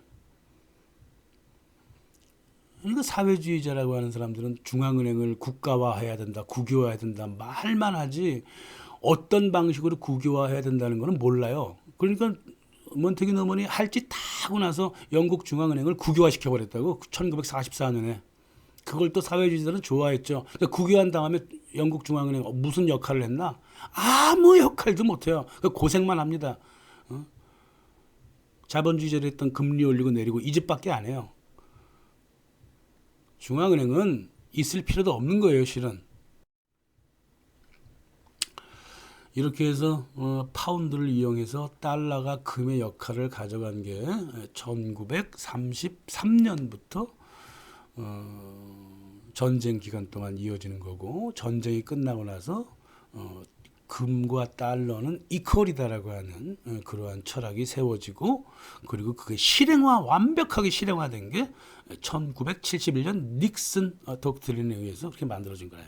S1: 그러니까 사회주의자라고 하는 사람들은 중앙은행을 국가화해야 된다, 국유화해야 된다 말만 하지 어떤 방식으로 국유화해야 된다는 거는 몰라요. 그러니까 몬테규 노먼이 할 짓 다 하고 나서 영국 중앙은행을 국유화시켜 버렸다고. 1944년에. 그걸 또 사회주의자들은 좋아했죠. 그러니까 국유화한 다음에 영국 중앙은행 무슨 역할을 했나? 아무 역할도 못해요. 고생만 합니다. 자본주의자로 했던 금리 올리고 내리고 이 짓밖에 안 해요. 중앙은행은 있을 필요도 없는 거예요, 실은. 이렇게 해서 파운드를 이용해서 달러가 금의 역할을 가져간 게 1933년부터 전쟁 기간 동안 이어지는 거고, 전쟁이 끝나고 나서 금과 달러는 이퀄이다라고 하는 그러한 철학이 세워지고, 그리고 그게 완벽하게 실행화된 게 1971년 닉슨 독트린에 의해서 그렇게 만들어진 거예요.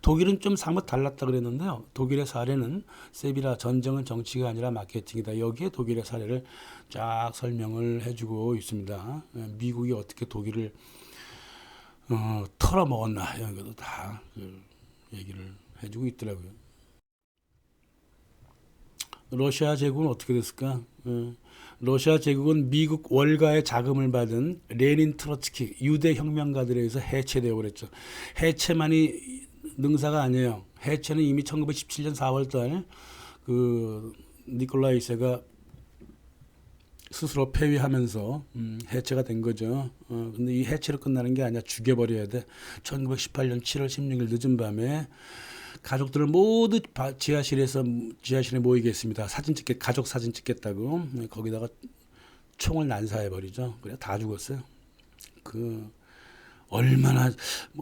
S1: 독일은 좀 사뭇 달랐다 그랬는데요. 독일의 사례는 세비라 전쟁은 정치가 아니라 마케팅이다. 여기에 독일의 사례를 쫙 설명을 해주고 있습니다. 미국이 어떻게 독일을 털어먹었나 이런 것도 다 얘기를 해주고 있더라고요. 러시아 제국은 어떻게 됐을까? 러시아 제국은 미국 월가의 자금을 받은 레닌 트로츠키 유대 혁명가들에 의해서 해체되어 버렸죠. 해체만이 능사가 아니에요. 해체는 이미 1917년 4월달 그 니콜라이 2세가 스스로 폐위하면서 해체가 된 거죠. 근데 이 해체로 끝나는 게 아니야. 죽여버려야 돼. 1918년 7월 16일 늦은 밤에 가족들을 모두 지하실에 모이게 했습니다. 가족 사진 찍겠다고. 거기다가 총을 난사해 버리죠. 그래 다 죽었어요. 얼마나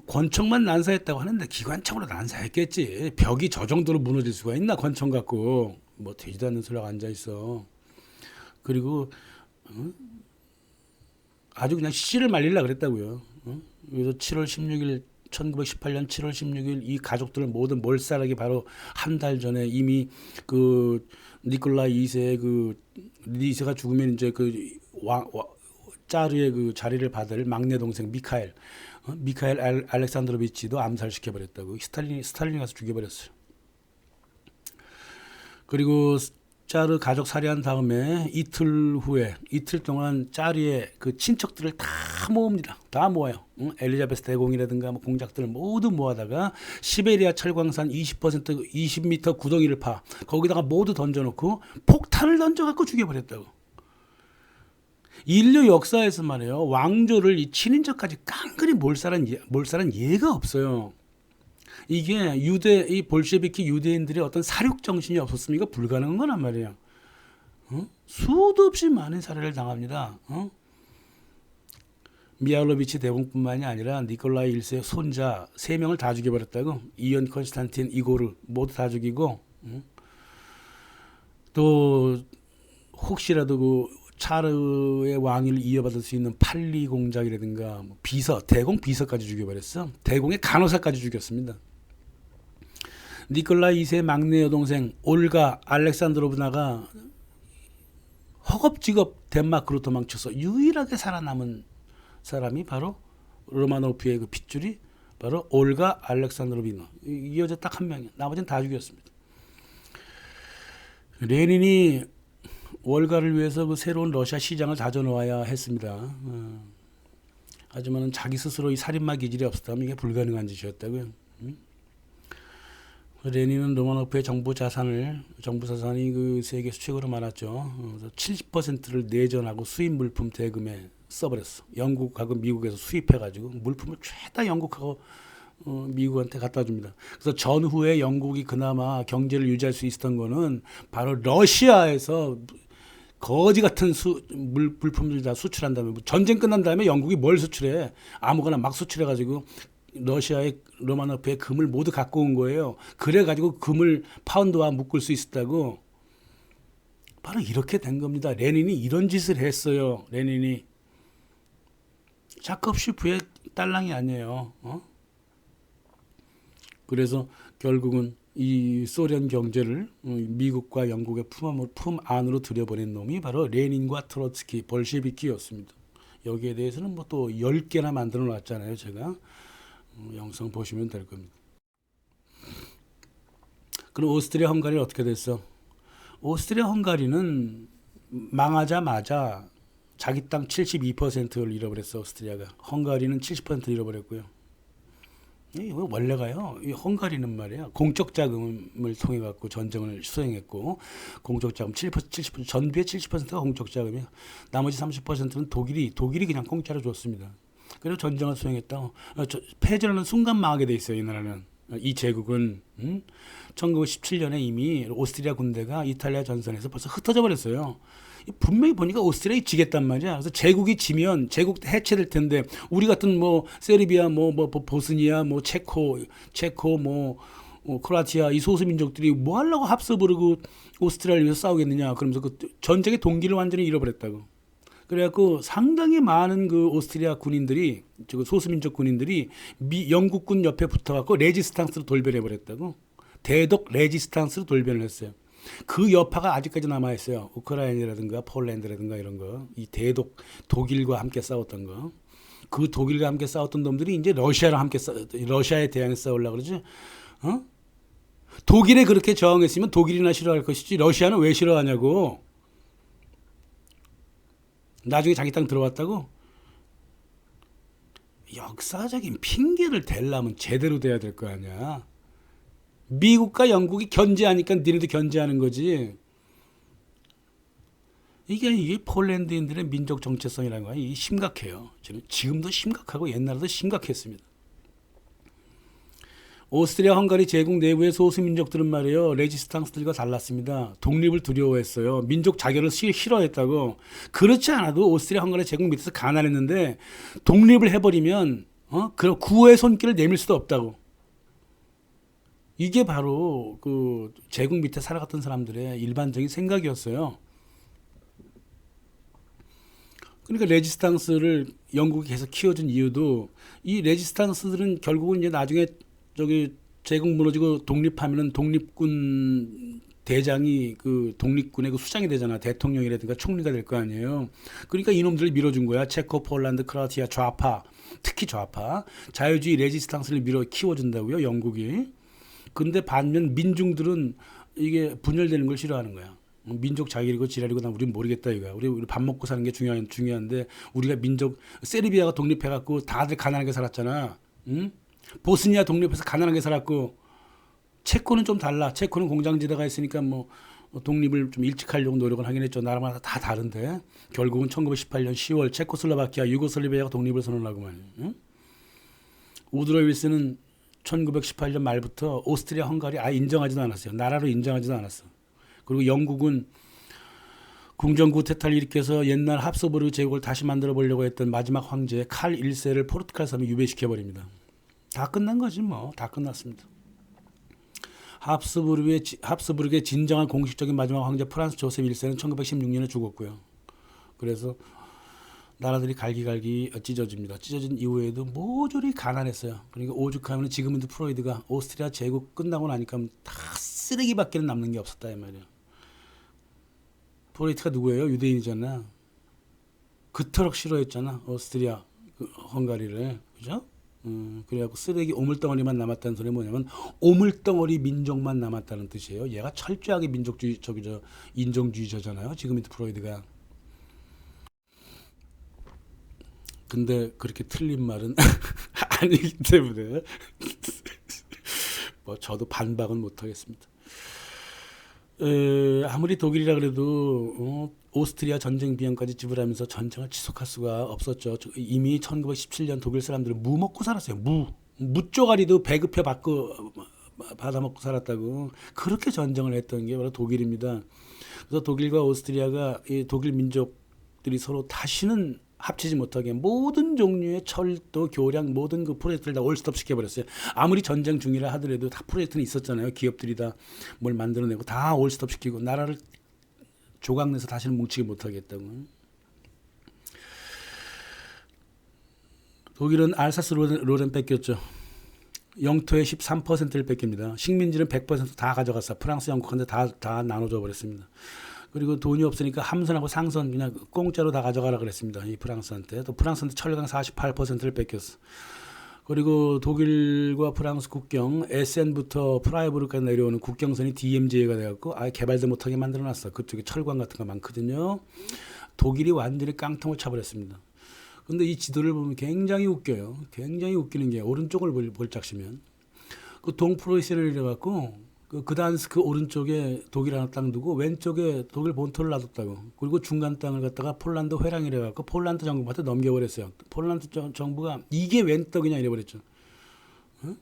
S1: 권총만 난사했다고 하는데 기관총으로 난사했겠지. 벽이 저 정도로 무너질 수가 있나 권총 갖고. 뭐 되지도 않는 소리가 앉아 있어. 그리고 아주 그냥 씨를 말리려 그랬다고요. 그래서 1918년 7월 16일 이 가족들을 모두 몰살하기 바로 한 달 전에 이미 니콜라이 2세가 죽으면 이제 짜르의 자리를 받을 막내 동생 미카엘 알렉산드로비치도 암살시켜 버렸다고. 스탈린이 가서 죽여버렸어요. 그리고 짜르 가족 살해한 다음에 이틀 동안 짜르의 친척들을 다 모읍니다. 다 모아요. 엘리자베스 대공이라든가 공작들을 모두 모아다가 시베리아 철광산 20m 구덩이를 거기다가 모두 던져놓고 폭탄을 던져갖고 죽여버렸다고. 인류 역사에서 말이에요. 왕조를 이 친인척까지 깡그리 몰살한 예가 없어요. 이게 이 볼셰비키 유대인들의 어떤 사륙 정신이 없었으면 이거 불가능한 거란 말이에요. 수도 없이 많은 살해를 당합니다. 미하일로비치 대공뿐만이 아니라 니콜라이 1세 손자 3명을 다 죽여버렸다고. 이온 콘스탄틴 이고르 모두 다 죽이고, 또 혹시라도 차르의 왕위를 이어받을 수 있는 팔리 공작이라든가 대공 비서까지 죽여버렸어. 대공의 간호사까지 죽였습니다. 니콜라이 2세 막내 여동생 올가 알렉산드로브나가 허겁지겁 덴마크로 도망쳐서 유일하게 살아남은 사람이 바로 로마노프의 핏줄이 바로 올가 알렉산드로비나. 이 여자 딱 한 명이야. 나머지는 다 죽였습니다. 레닌이 월가를 위해서 새로운 러시아 시장을 다져놓아야 했습니다. 하지만 자기 스스로 이 살인마 기질이 없었다면 이게 불가능한 짓이었다고요. 레닌은 로마노프의 정부 자산이 세계에서 최고로 많았죠. 그래서 70%를 내전하고 수입 물품 대금에 써버렸어. 영국하고 미국에서 수입해가지고 물품을 죄다 영국하고 미국한테 갖다 줍니다. 그래서 전후에 영국이 그나마 경제를 유지할 수 있었던 거는 바로 러시아에서 거지 같은 물품들 다 수출한다면, 전쟁 끝난 다음에 영국이 뭘 수출해? 아무거나 막 수출해가지고 러시아의 로마노프의 금을 모두 갖고 온 거예요. 그래가지고 금을 파운드와 묶을 수 있었다고. 바로 이렇게 된 겁니다. 레닌이 이런 짓을 했어요. 레닌이 자컵슈프의 딸랑이 아니에요. 그래서 결국은 이 소련 경제를 미국과 영국의 품 안으로 들여보낸 놈이 바로 레닌과 트로츠키, 볼셰비키였습니다. 여기에 대해서는 또 10개나 만들어 놨잖아요. 제가 영상 보시면 될 겁니다. 그럼 오스트리아 헝가리는 어떻게 됐어? 오스트리아 헝가리는 망하자마자 자기 땅 72%를 잃어버렸어. 오스트리아가. 헝가리는 70%를 잃어버렸고요. 이거 원래가요. 이 헝가리는 말이야. 공적 자금을 통해 갖고 전쟁을 수행했고, 공적 자금 70%, 전비의 70%가 공적 자금이야. 나머지 30%는 독일이 그냥 공짜로 줬습니다. 그리고 전쟁을 수행했다. 패전하는 순간 망하게 돼 있어요. 이 나라는. 이 제국은 1917년에 이미 오스트리아 군대가 이탈리아 전선에서 벌써 흩어져 버렸어요. 분명히 보니까 오스트리아가 지겠단 말이야. 그래서 제국이 지면 제국 해체될 텐데, 우리 같은 세르비아, 보스니아, 체코, 크로아티아 이 소수민족들이 뭐 하려고 합서부르고 오스트리아를 위해서 싸우겠느냐. 그러면서 전쟁의 동기를 완전히 잃어버렸다고. 그래갖고 상당히 많은 오스트리아 군인들이, 소수민족 군인들이 영국군 옆에 붙어갖고 레지스탕스로 돌변해 버렸다고. 대독 레지스탕스로 돌변을 했어요. 그 여파가 아직까지 남아있어요. 우크라이나라든가 폴란드라든가 이런 거. 이 대독 독일과 함께 싸웠던 거. 그 독일과 함께 싸웠던 놈들이 이제 러시아에 대항해서 싸우려고 그러지. 독일에 그렇게 저항했으면 독일이나 싫어할 것이지 러시아는 왜 싫어하냐고. 나중에 자기 땅 들어왔다고. 역사적인 핑계를 대려면 제대로 돼야 될 거 아니야. 미국과 영국이 견제하니까 니네도 견제하는 거지. 이게 폴란드인들의 민족 정체성이라는 거야. 이 심각해요. 지금도 심각하고 옛날에도 심각했습니다. 오스트리아 헝가리 제국 내부의 소수 민족들은 말이에요. 레지스탕스들과 달랐습니다. 독립을 두려워했어요. 민족 자결을 싫어했다고. 그렇지 않아도 오스트리아 헝가리 제국 밑에서 가난했는데 독립을 해버리면 그런 구호의 손길을 내밀 수도 없다고. 이게 바로 그 제국 밑에 살아갔던 사람들의 일반적인 생각이었어요. 그러니까 레지스탕스를 영국이 계속 키워준 이유도 이 레지스탕스들은 결국은 이제 나중에 저기 제국 무너지고 독립하면은 독립군 대장이 그 독립군의 그 수장이 되잖아. 대통령이라든가 총리가 될 거 아니에요. 그러니까 이놈들을 밀어준 거야. 체코, 폴란드, 크로아티아, 좌파, 특히 좌파 자유주의 레지스탕스를 밀어 키워준다고요. 영국이. 근데 반면 민중들은 이게 분열되는 걸 싫어하는 거야. 민족 자결이고 지랄이고 난 우린 모르겠다 이거야. 우리 밥 먹고 사는 게 중요한데 우리가 민족 세르비아가 독립해갖고 다들 가난하게 살았잖아. 응? 보스니아 독립해서 가난하게 살았고 체코는 좀 달라. 체코는 공장지대가 있으니까 뭐 독립을 좀 일찍 하려고 노력을 하긴 했죠. 나라마다 다 다른데 결국은 1918년 10월 체코슬로바키아 유고슬라비아가 독립을 선언하고 말이야. 응? 우드로 윌슨은 1918년 말부터 오스트리아 헝가리 인정하지도 않았어요. 나라로 인정하지도 않았어. 그리고 영국은 궁전 구테타를 일으켜서 옛날 합스부르크 제국을 다시 만들어 보려고 했던 마지막 황제 칼 1세를 포르투갈 섬에 유배시켜 버립니다. 다 끝난 거지 뭐. 다 끝났습니다. 합스부르크의 진정한 공식적인 마지막 황제 프란스 조셉 1세는 1916년에 죽었고요. 그래서 나라들이 갈기갈기 찢어집니다. 찢어진 이후에도 모조리 가난했어요. 그러니까 오죽하면 지그문드 프로이드가 오스트리아 제국 끝나고 나니까 다 쓰레기밖에 남는 게 없었다 이 말이에요. 프로이트가 누구예요? 유대인이잖아. 그토록 싫어했잖아. 오스트리아 헝가리를. 그죠? 그래갖고 쓰레기 오물덩어리만 남았다는 소리 뭐냐면 오물덩어리 민족만 남았다는 뜻이에요. 얘가 철저하게 민족주의 인종주의자잖아요. 지그문드 프로이드가. 근데 그렇게 틀린 말은 아니기 때문에 뭐 저도 반박은 못하겠습니다. 아무리 독일이라 그래도 오스트리아 전쟁 비용까지 지불하면서 전쟁을 지속할 수가 없었죠. 이미 1917년 독일 사람들은 무 먹고 살았어요. 무 쪼가리도 배급해 받아 먹고 살았다고. 그렇게 전쟁을 했던 게 바로 독일입니다. 그래서 독일과 오스트리아가 이 독일 민족들이 서로 다시는 합치지 못하게 모든 종류의 철도, 교량, 모든 그 프로젝트를 다 올스톱 시켜버렸어요. 아무리 전쟁 중이라 하더라도 다 프로젝트는 있었잖아요. 기업들이 다 뭘 만들어내고 다 올스톱 시키고 나라를 조각내서 다시는 뭉치게 못하겠다고. 독일은 알사스 로렌 뺏겼죠. 영토의 13%를 뺏깁니다. 식민지는 100% 다 가져갔어. 프랑스, 영국한테 다 나눠줘 버렸습니다. 그리고 돈이 없으니까 함선하고 상선 그냥 공짜로 다 가져가라 그랬습니다. 이 프랑스한테. 또 프랑스한테 철강 48%를 뺏겼어. 그리고 독일과 프랑스 국경 에센부터 프라이부르까지 내려오는 국경선이 DMZ가 돼갖고 아예 개발도 못하게 만들어놨어. 그쪽에 철관 같은 거 많거든요. 독일이 완전히 깡통을 차버렸습니다. 근데 이 지도를 보면 굉장히 웃겨요. 굉장히 웃기는 게 오른쪽을 볼짝시면 그 동프로이시를 이래갖고 그단스크 오른쪽에 독일 하나 땅 두고 왼쪽에 독일 본토를 놔뒀다고. 그리고 중간 땅을 갖다가 폴란드 회랑이래 갖고 폴란드 정부한테 넘겨버렸어요. 폴란드 정부가 이게 웬 떡이냐 이래버렸죠. 어?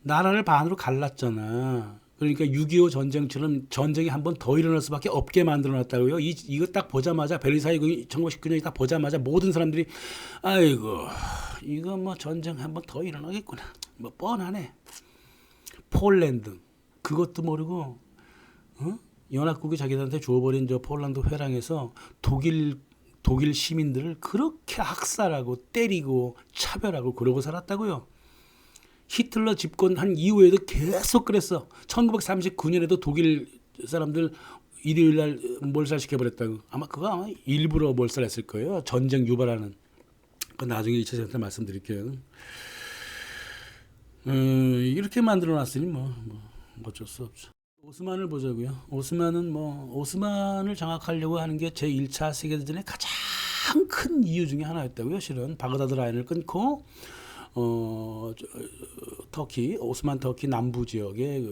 S1: 나라를 반으로 갈랐잖아. 그러니까 6.25 전쟁처럼 전쟁이 한 번 더 일어날 수밖에 없게 만들어놨다고요. 이거 딱 보자마자 베르사유 1919년이 딱 보자마자 모든 사람들이 아이고 이거 뭐 전쟁 한 번 더 일어나겠구나. 뭐 뻔하네. 폴란드 그것도 모르고 연합국이 자기들한테 줘버린 저 폴란드 회랑에서 독일 시민들을 그렇게 학살하고 때리고 차별하고 그러고 살았다고요. 히틀러 집권한 이후에도 계속 그랬어. 1939년에도 독일 사람들 일요일 날 몰살시켜버렸다고. 아마 그거 일부러 몰살했을 거예요. 전쟁 유발하는. 나중에 2차 세계 때 말씀드릴게요. 이렇게 만들어놨으니 뭐 어쩔 수 없죠. 오스만을 보자고요. 오스만을 장악하려고 하는 게 제1차 세계대전의 가장 큰 이유 중에 하나였다고요. 실은 바그다드 라인을 끊고 터키, 오스만 터키 남부 지역에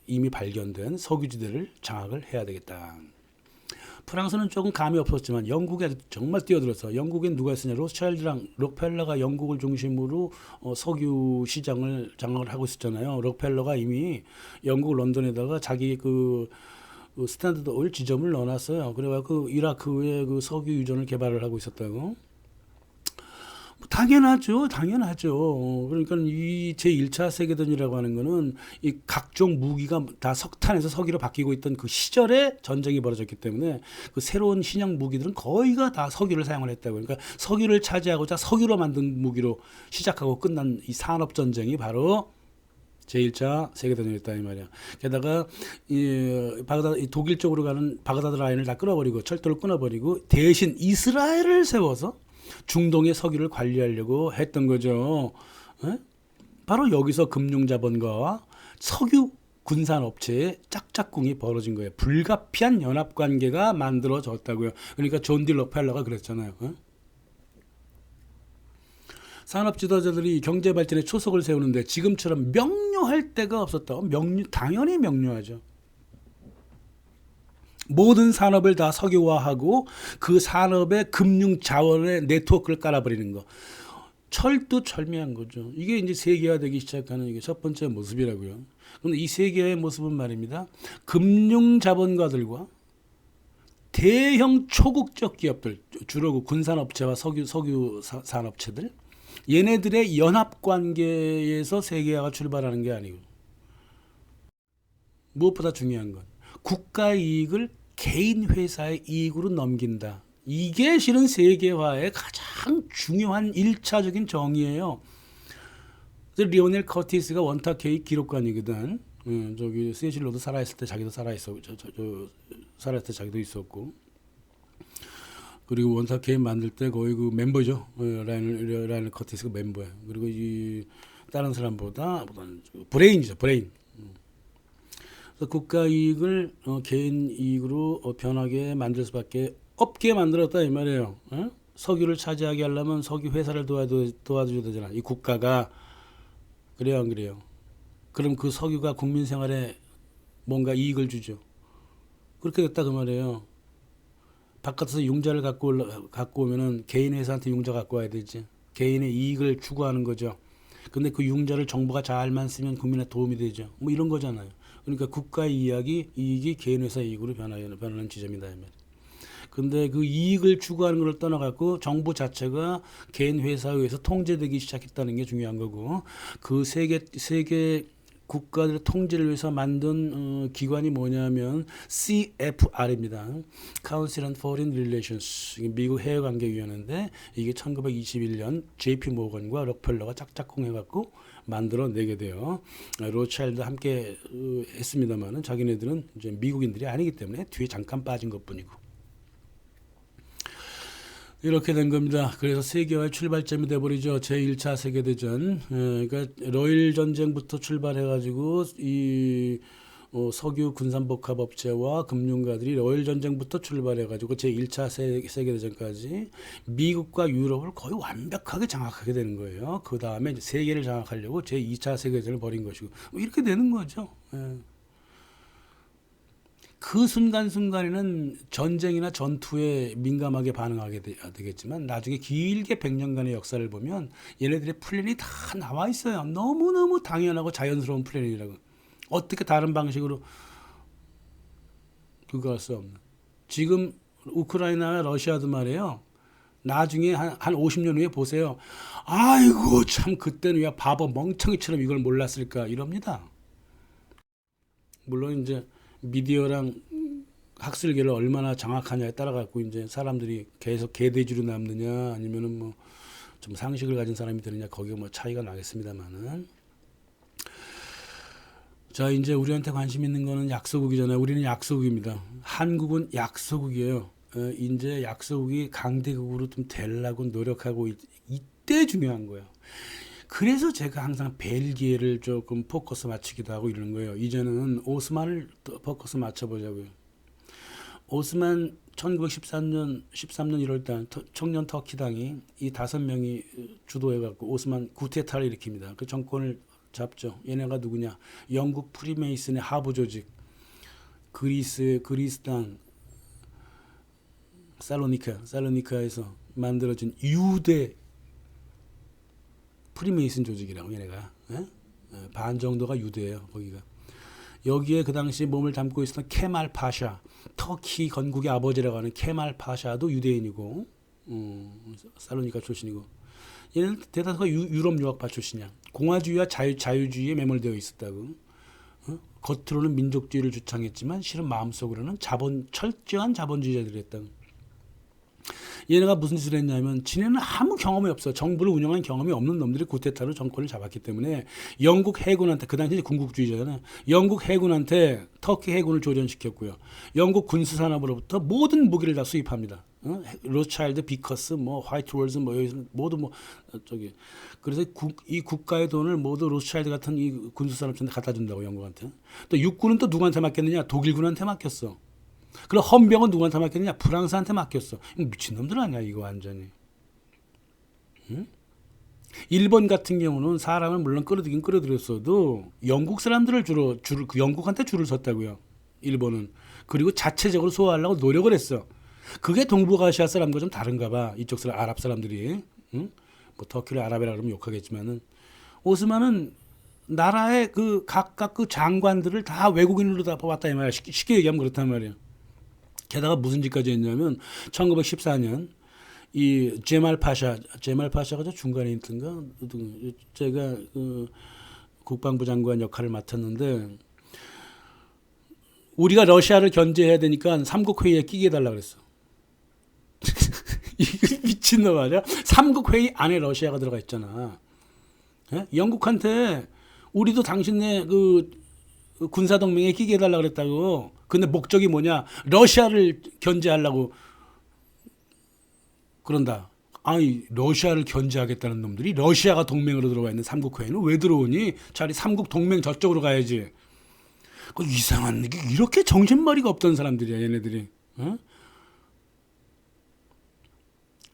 S1: 이미 발견된 석유지대를 장악을 해야 되겠다. 프랑스는 조금 감이 없었지만 영국에 정말 뛰어들어서 영국엔 누가 있었냐 로스차일드랑 록펠러가 영국을 중심으로 석유 시장을 장악을 하고 있었잖아요. 록펠러가 이미 영국 런던에다가 자기 그 스탠더드 오일 지점을 넣어놨어요. 그래가지고 이라크에 그 석유 유전을 개발을 하고 있었다고. 당연하죠. 당연하죠. 그러니까 이 제1차 세계대전이라고 하는 거는 이 각종 무기가 다 석탄에서 석유로 바뀌고 있던 그 시절에 전쟁이 벌어졌기 때문에 그 새로운 신형 무기들은 거의가 다 석유를 사용을 했다고. 그러니까 석유를 차지하고자 석유로 만든 무기로 시작하고 끝난 이 산업 전쟁이 바로 제1차 세계대전이었다 이 말이야. 게다가 이 독일 쪽으로 가는 바그다드 라인을 다 끊어버리고 철도를 끊어버리고 대신 이스라엘을 세워서 중동의 석유를 관리하려고 했던 거죠. 에? 바로 여기서 금융자본가와 석유 군산업체의 짝짝꿍이 벌어진 거예요. 불가피한 연합관계가 만들어졌다고요. 그러니까 존 디 록펠러가 그랬잖아요. 에? 산업 지도자들이 경제 발전에 초석을 세우는데 지금처럼 명료할 데가 없었다. 당연히 명료하죠. 모든 산업을 다 석유화하고 그 산업의 금융 자원의 네트워크를 깔아버리는 거. 철두철미한 거죠. 이게 이제 세계화되기 시작하는 이게 첫 번째 모습이라고요. 그런데 이 세계화의 모습은 말입니다. 금융 자본가들과 대형 초국적 기업들, 주로 그 군산업체와 석유 산업체들, 얘네들의 연합 관계에서 세계화가 출발하는 게 아니고 무엇보다 중요한 건 국가 이익을 개인 회사의 이익으로 넘긴다. 이게 실은 세계화의 가장 중요한 1차적인 정의예요. 리오넬 커티스가 원탁회의 기록관이거든. 저기 세실로도 살아있을 때 자기도 살아있었고, 살아있을 때 자기도 있었고. 그리고 원탁회의 만들 때 거의 그 멤버죠. 라이널 커티스가 멤버야. 그리고 이 다른 사람보다 브레인이죠, 브레인. 국가 이익을 개인 이익으로 변하게 만들 수밖에 없게 만들었다 이 말이에요. 석유를 차지하게 하려면 석유 회사를 도와줘야 되잖아. 이 국가가. 그래요, 안 그래요? 그럼 그 석유가 국민 생활에 뭔가 이익을 주죠. 그렇게 됐다 그 말이에요. 바깥에서 융자를 갖고 오면은 개인 회사한테 융자 갖고 와야 되지. 개인의 이익을 추구하는 거죠. 근데 그 융자를 정부가 잘만 쓰면 국민에 도움이 되죠. 뭐 이런 거잖아요. 그러니까 국가의 이익이 개인 회사 이익으로 변하는 지점이다. 근데 그 이익을 추구하는 걸 떠나갖고 정부 자체가 개인 회사에 의해서 통제되기 시작했다는 게 중요한 거고 그 세계 국가들의 통제를 위해서 만든 기관이 뭐냐면 CFR입니다. Council on Foreign Relations. 미국 해외관계위원회인데 이게 1921년 JP 모건과 록펠러가 짝짝꿍 해갖고 만들어내게 돼요. 로차일드 함께 했습니다만은 자기네들은 이제 미국인들이 아니기 때문에 뒤에 잠깐 빠진 것뿐이고. 이렇게 된 겁니다. 그래서 세계화의 출발점이 돼버리죠. 제1차 세계대전. 그러니까 러일 전쟁부터 출발해가지고 이 석유 군산복합업체와 금융가들이 러일 전쟁부터 출발해가지고 제1차 세계대전까지 미국과 유럽을 거의 완벽하게 장악하게 되는 거예요. 그 다음에 세계를 장악하려고 제2차 세계대전을 벌인 것이고 이렇게 되는 거죠. 그 순간순간에는 전쟁이나 전투에 민감하게 반응하게 되겠지만 나중에 길게 100년간의 역사를 보면 얘네들의 플랜이 다 나와 있어요. 너무너무 당연하고 자연스러운 플랜이라고. 어떻게 다른 방식으로 그거 할 수 없는. 지금 우크라이나와 러시아도 말이에요. 나중에 한 50년 후에 보세요. 아이고 참 그때는 왜 바보 멍청이처럼 이걸 몰랐을까 이럽니다. 물론 이제 미디어랑 학술계를 얼마나 장악하냐에 따라 갖고 이제 사람들이 계속 개돼지로 남느냐 아니면은 뭐 좀 상식을 가진 사람이 되느냐 거기가 뭐 차이가 나겠습니다만은 자 이제 우리한테 관심 있는 거는 약소국이잖아요. 우리는 약소국입니다. 한국은 약소국이에요. 이제 약소국이 강대국으로 좀 되려고 노력하고 이때 중요한 거예요. 그래서 제가 항상 벨기에를 조금 포커스 맞추기도 하고 이러는 거예요. 이제는 오스만을 포커스 맞춰보자고요. 오스만 1913년 1월달 청년 터키당이 이 5명이 주도해갖고 오스만 구테타를 일으킵니다. 그 정권을 잡죠. 얘네가 누구냐? 영국 프리메이슨의 하부 조직, 그리스당, 살로니카에서 만들어진 유대 프리메이슨 조직이라고 얘네가 반 정도가 유대예요. 거기가 여기에 그 당시 몸을 담고 있었던 케말 파샤, 터키 건국의 아버지라고 하는 케말 파샤도 유대인이고 살로니카 출신이고 얘는 대다수가 유럽 유학파 출신이야. 공화주의와 자유주의에 매몰되어 있었다고. 겉으로는 민족주의를 주창했지만 실은 마음속으로는 철저한 자본주의자들이었다고. 얘네가 무슨 짓을 했냐면 지네는 아무 경험이 없어. 정부를 운영한 경험이 없는 놈들이 쿠데타로 정권을 잡았기 때문에 영국 해군한테, 그 당시 군국주의자잖아. 영국 해군한테 터키 해군을 조련시켰고요. 영국 군수산업으로부터 모든 무기를 다 수입합니다. 로스차일드, 비커스, 뭐 화이트월즈, 뭐 여기서 모두 뭐 저기 그래서 이 국가의 돈을 모두 로스차일드 같은 이 군수산업촌에 갖다 준다고 영국한테. 또 육군은 또 누구한테 맡겼느냐? 독일군한테 맡겼어. 그럼 헌병은 누구한테 맡겼느냐? 프랑스한테 맡겼어. 미친놈들 아니야 이거 완전히. 응? 일본 같은 경우는 사람을 물론 끌어들이긴 끌어들였어도 영국 사람들을 그 영국한테 줄을 섰다고요. 일본은. 그리고 자체적으로 소화하려고 노력을 했어. 그게 동북아시아 사람과 좀 다른가 봐. 이쪽 사람, 아랍 사람들이. 응? 뭐 터키를 아랍이라 그러면 욕하겠지만은 오스만은 나라의 그 각각 그 장관들을 다 외국인으로 다 뽑았다 이 말이야. 쉽게 얘기하면 그렇단 말이야. 게다가 무슨 짓까지 했냐면 1914년 이 제말 파샤가 저 중간에 있던가 제가 그 국방부 장관 역할을 맡았는데 우리가 러시아를 견제해야 되니까 삼국회의에 끼게 해달라 그랬어. 이거 미친놈 아니야? 삼국회의 안에 러시아가 들어가 있잖아. 예? 영국한테 우리도 당신네 그 군사동맹에 끼게 해달라 그랬다고. 근데 목적이 뭐냐? 러시아를 견제하려고 그런다. 아니 러시아를 견제하겠다는 놈들이 러시아가 동맹으로 들어와 있는 삼국회의는 왜 들어오니? 차라리 삼국 동맹 저쪽으로 가야지. 그 이상한 이렇게 정신머리가 없던 사람들이야 얘네들이. 어?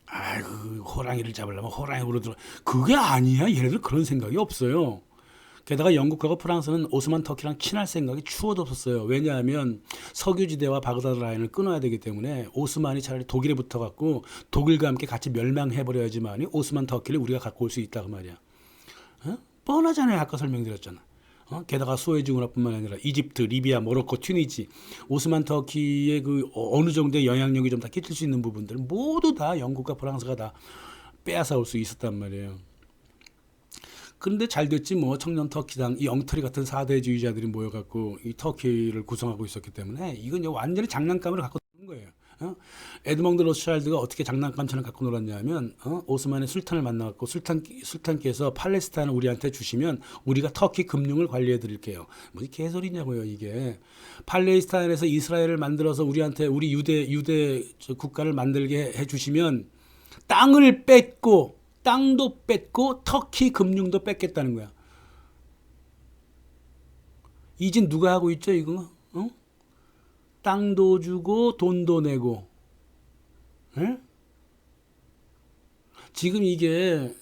S1: 아이고 호랑이를 잡으려면 호랑이로 들어. 그게 아니야. 얘네들 그런 생각이 없어요. 게다가 영국하고 프랑스는 오스만 터키랑 친할 생각이 추워도 없었어요. 왜냐하면 석유지대와 바그다드 라인을 끊어야 되기 때문에 오스만이 차라리 독일에 붙어갖고 독일과 함께 같이 멸망해버려야지만이 오스만 터키를 우리가 갖고 올 수 있다고 말이야. 어? 뻔하잖아요. 아까 설명드렸잖아. 게다가 수에즈 운하뿐만 아니라 이집트, 리비아, 모로코, 튀니지, 오스만 터키의 그 어느 정도의 영향력이 좀 다 끼칠 수 있는 부분들 모두 다 영국과 프랑스가 다 빼앗아올 수 있었단 말이에요. 그런데 잘 됐지 뭐 청년 터키당 이 엉터리 같은 사대주의자들이 모여갖고 이 터키를 구성하고 있었기 때문에 이건 완전히 장난감으로 갖고 노는 거예요. 에드몽드 로스차일드가 어떻게 장난감처럼 갖고 놀았냐면 오스만의 술탄을 만나갖고 술탄께서 팔레스타인을 우리한테 주시면 우리가 터키 금융을 관리해 드릴게요. 뭐 개소리냐고요 이게. 팔레스타인에서 이스라엘을 만들어서 우리한테 우리 유대 국가를 만들게 해주시면 땅도 뺏고 터키 금융도 뺏겠다는 거야. 이 짓 누가 하고 있죠 이거? 땅도 주고 돈도 내고. 에? 지금 이게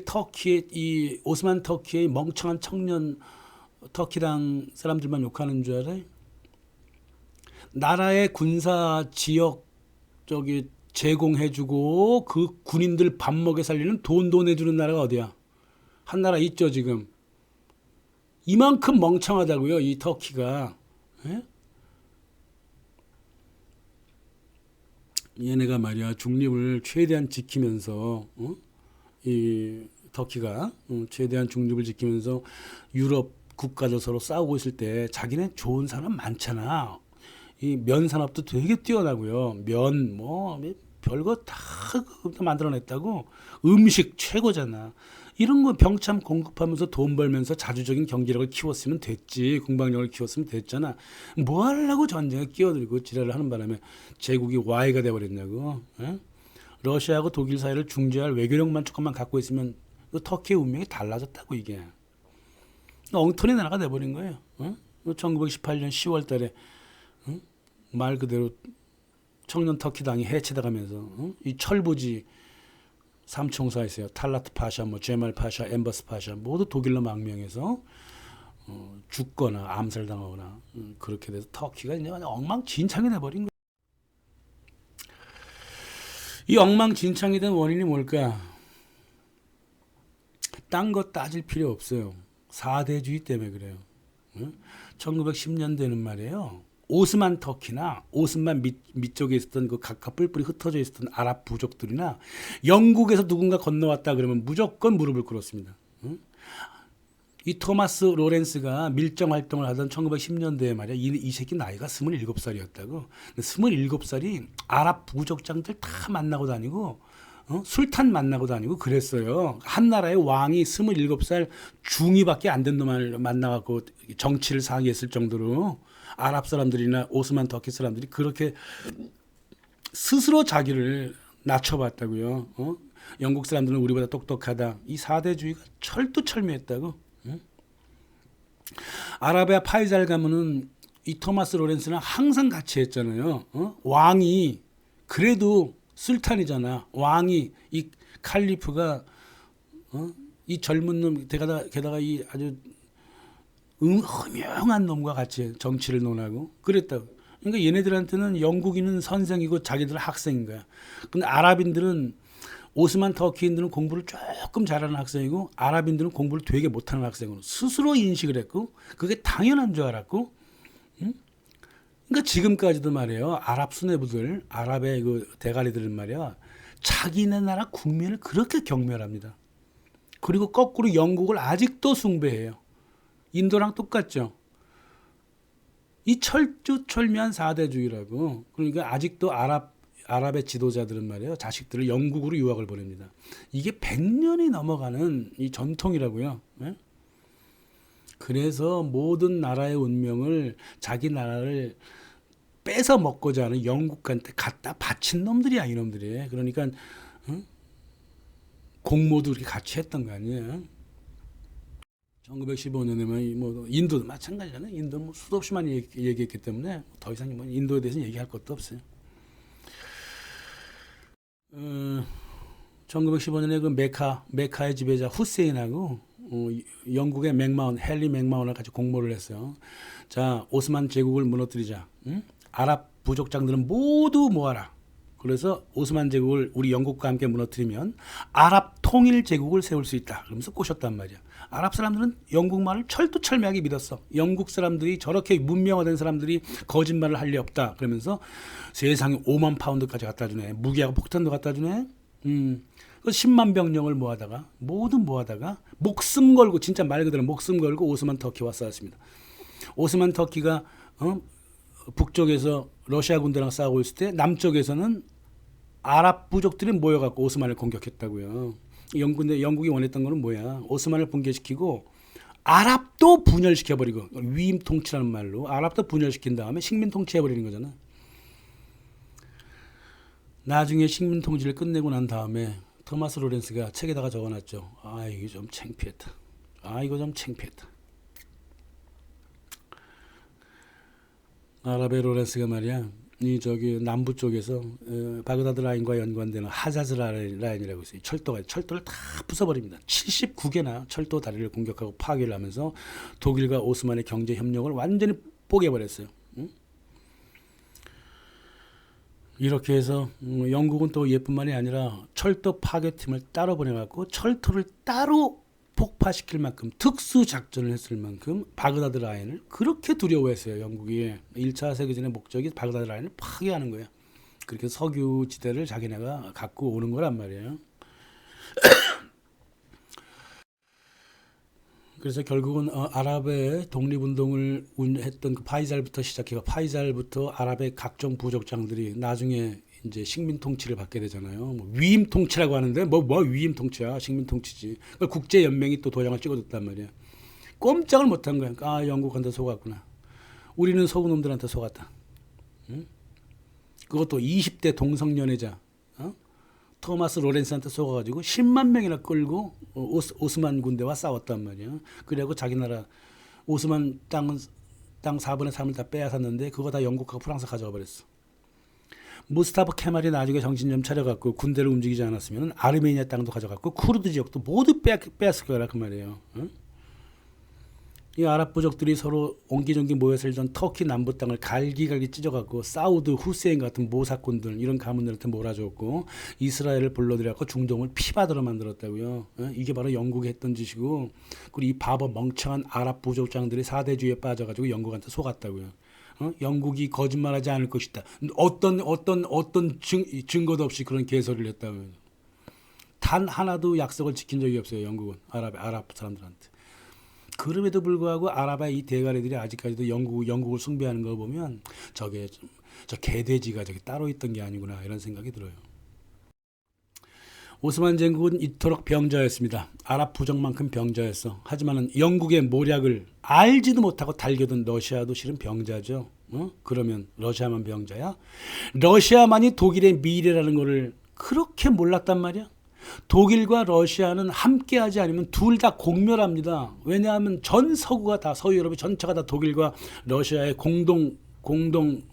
S1: 터키의 이 오스만 터키의 멍청한 청년 터키당 사람들만 욕하는 줄 알아요? 나라의 군사 지역 저기 제공해주고 그 군인들 밥 먹여 살리는 돈도 내주는 나라가 어디야? 한 나라 있죠 지금. 이만큼 멍청하다고요 이 터키가. 에? 얘네가 말이야 중립을 최대한 지키면서 이 터키가 최대한 중립을 지키면서 유럽 국가들 서로 싸우고 있을 때 자기네 좋은 사람 많잖아. 이 면 산업도 되게 뛰어나고요. 면 뭐 별거 다 만들어냈다고. 음식 최고잖아. 이런 거 병참 공급하면서 돈 벌면서 자주적인 경제력을 키웠으면 됐지. 공방력을 키웠으면 됐잖아. 뭐 하려고 전쟁에 끼어들고 지랄을 하는 바람에 제국이 와해가 돼버렸냐고. 에? 러시아하고 독일 사이를 중재할 외교력만 조금만 갖고 있으면 터키의 운명이 달라졌다고 이게. 엉터리 나라가 돼버린 거예요. 1918년 10월 달에 말 그대로 청년 터키당이 해체돼가면서 이 철부지 삼총사 있어요. 탈라트 파샤, 뭐 제말 파샤, 엠버스 파샤 모두 독일로 망명해서 죽거나 암살당하거나 그렇게 돼서 터키가 이제 엉망진창이 돼버린 거예요. 이 엉망진창이 된 원인이 뭘까? 딴 거 따질 필요 없어요. 4대주의 때문에 그래요. 1910년대는 말이에요. 오스만 터키나 오스만 밑쪽에 있었던 그 각각 뿔뿔이 흩어져 있었던 아랍 부족들이나 영국에서 누군가 건너왔다 그러면 무조건 무릎을 꿇었습니다. 이 토마스 로렌스가 밀정 활동을 하던 1910년대에 말이야. 이 새끼 나이가 27살이었다고. 27살이 아랍 부족장들 다 만나고 다니고 술탄 만나고 다니고 그랬어요. 한 나라의 왕이 27살 중위밖에 안 된 놈을 만나갖고 정치를 상의했을 정도로 아랍 사람들이나 오스만 터키 사람들이 그렇게 스스로 자기를 낮춰봤다고요. 영국 사람들은 우리보다 똑똑하다. 이 4대주의가 철두철미했다고. 아라비아 파이잘 가면은 이 토마스 로렌스는 항상 같이 했잖아요. 왕이 그래도 술탄이잖아. 왕이 이 칼리프가 이 젊은 놈 게다가 이 아주 흠명한 놈과 같이 정치를 논하고 그랬다고. 그러니까 얘네들한테는 영국인은 선생이고 자기들은 학생인 거야. 근데 아랍인들은 오스만 터키인들은 공부를 조금 잘하는 학생이고 아랍인들은 공부를 되게 못하는 학생으로 스스로 인식을 했고 그게 당연한 줄 알았고, 그러니까 지금까지도 말이에요. 아랍 수뇌부들, 아랍의 그 대가리들은 말이야 자기네 나라 국민을 그렇게 경멸합니다. 그리고 거꾸로 영국을 아직도 숭배해요. 인도랑 똑같죠. 이 철두철미한 4대주의라고. 그러니까 아직도 아랍의 지도자들은 말이에요. 자식들을 영국으로 유학을 보냅니다. 이게 100년이 넘어가는 이 전통이라고요. 네? 그래서 모든 나라의 운명을 자기 나라를 뺏어 먹고자 하는 영국한테 갖다 바친 놈들이야, 이놈들이. 그러니까 공모도 이렇게 같이 했던 거 아니에요. 1915년에만 뭐 인도도 마찬가지잖아요. 인도는 뭐 수도 없이 많이 얘기했기 때문에 더 이상 뭐 인도에 대해서는 얘기할 것도 없어요. 1915년에 그 메카의 지배자 후세인하고 영국의 헨리 맥마운을 같이 공모를 했어요. 자, 오스만 제국을 무너뜨리자. 아랍 부족장들은 모두 모아라. 그래서 오스만 제국을 우리 영국과 함께 무너뜨리면 아랍 통일 제국을 세울 수 있다. 그러면서 꼬셨단 말이야. 아랍 사람들은 영국 말을 철두철미하게 믿었어. 영국 사람들이 저렇게 문명화된 사람들이 거짓말을 할 리 없다. 그러면서 세상에 5만 파운드까지 갖다 주네. 무기하고 폭탄도 갖다 주네. 10만 병력을 모아다가 목숨 걸고 진짜 말 그대로 목숨 걸고 오스만 터키와 싸웠습니다. 오스만 터키가 북쪽에서 러시아 군대랑 싸우고 있을 때 남쪽에서는 아랍 부족들이 모여갖고 오스만을 공격했다고요. 영국이 원했던 거는 뭐야? 오스만을 붕괴시키고 아랍도 분열시켜버리고, 위임 통치라는 말로 아랍도 분열시킨 다음에 식민 통치해버리는 거잖아. 나중에 식민 통치를 끝내고 난 다음에 토마스 로렌스가 책에다가 적어놨죠. 아, 이게 좀 창피했다. 이거 좀 창피했다. 아랍의 로렌스가 말이야, 이 저기 남부 쪽에서 바그다드 라인과 연관되는 하자즈 라인이라고 있어요. 철도를 다 부숴버립니다. 79개나 철도 다리를 공격하고 파괴를 하면서 독일과 오스만의 경제 협력을 완전히 뽀개버렸어요. 이렇게 해서 영국은 또 얘뿐만이 아니라 철도 파괴팀을 따로 보내갖고 철도를 따로 폭파시킬 만큼 특수 작전을 했을 만큼 바그다드 라인을 그렇게 두려워했어요. 영국이 1차 세계전의 목적이 바그다드 라인을 파괴하는 거예요. 그렇게 석유 지대를 자기네가 갖고 오는 거란 말이에요. 그래서 결국은 아랍의 독립운동을 했던 그 파이잘부터 시작해서 파이잘부터 아랍의 각종 부족장들이 나중에 이제 식민 통치를 받게 되잖아요. 뭐 위임 통치라고 하는데 뭐 위임 통치야, 식민 통치지. 국제 연맹이 또 도장을 찍어줬단 말이야. 꼼짝을 못한 거야. 아, 영국한테 속았구나. 우리는 속은 놈들한테 속았다. 응? 그것도 20대 동성연애자 토마스 로렌스한테 속아가지고 10만 명이나 끌고 오스만 군대와 싸웠단 말이야. 그래고 자기 나라 오스만 땅 4분의 3을 다 빼앗았는데 그거 다 영국하고 프랑스 가져가 버렸어. 무스타파 케말이 나중에 정신 좀 차려갖고 군대를 움직이지 않았으면 아르메니아 땅도 가져갔고 쿠르드 지역도 모두 빼앗을 거라 그 말이에요. 응? 이 아랍 부족들이 서로 옹기종기 모여 살던 터키 남부 땅을 갈기갈기 찢어갖고 사우드 후세인 같은 모사꾼들 이런 가문들한테 몰아줬고 이스라엘을 불러들여갖고 중동을 피바다로 만들었다고요. 이게 바로 영국이 했던 짓이고 그리고 이 바보 멍청한 아랍 부족장들이 사대주의에 빠져가지고 영국한테 속았다고요. 영국이 거짓말하지 않을 것이다. 어떤 증거도 없이 그런 개소리를 했다고요. 단 하나도 약속을 지킨 적이 없어요. 영국은 아랍 사람들한테. 그럼에도 불구하고 아랍의 이 대가리들이 아직까지도 영국을 숭배하는 걸 보면 저 개돼지가 저기 따로 있던 게 아니구나 이런 생각이 들어요. 오스만 제국은 이토록 병자였습니다. 아랍 부족만큼 병자였어. 하지만 영국의 모략을 알지도 못하고 달겨든 러시아도 실은 병자죠. 그러면 러시아만 병자야? 러시아만이 독일의 미래라는 것을 그렇게 몰랐단 말이야? 독일과 러시아는 함께하지 않으면 둘 다 공멸합니다. 왜냐하면 전 서구가 다 서유 유럽의 전체가 다 독일과 러시아의 공동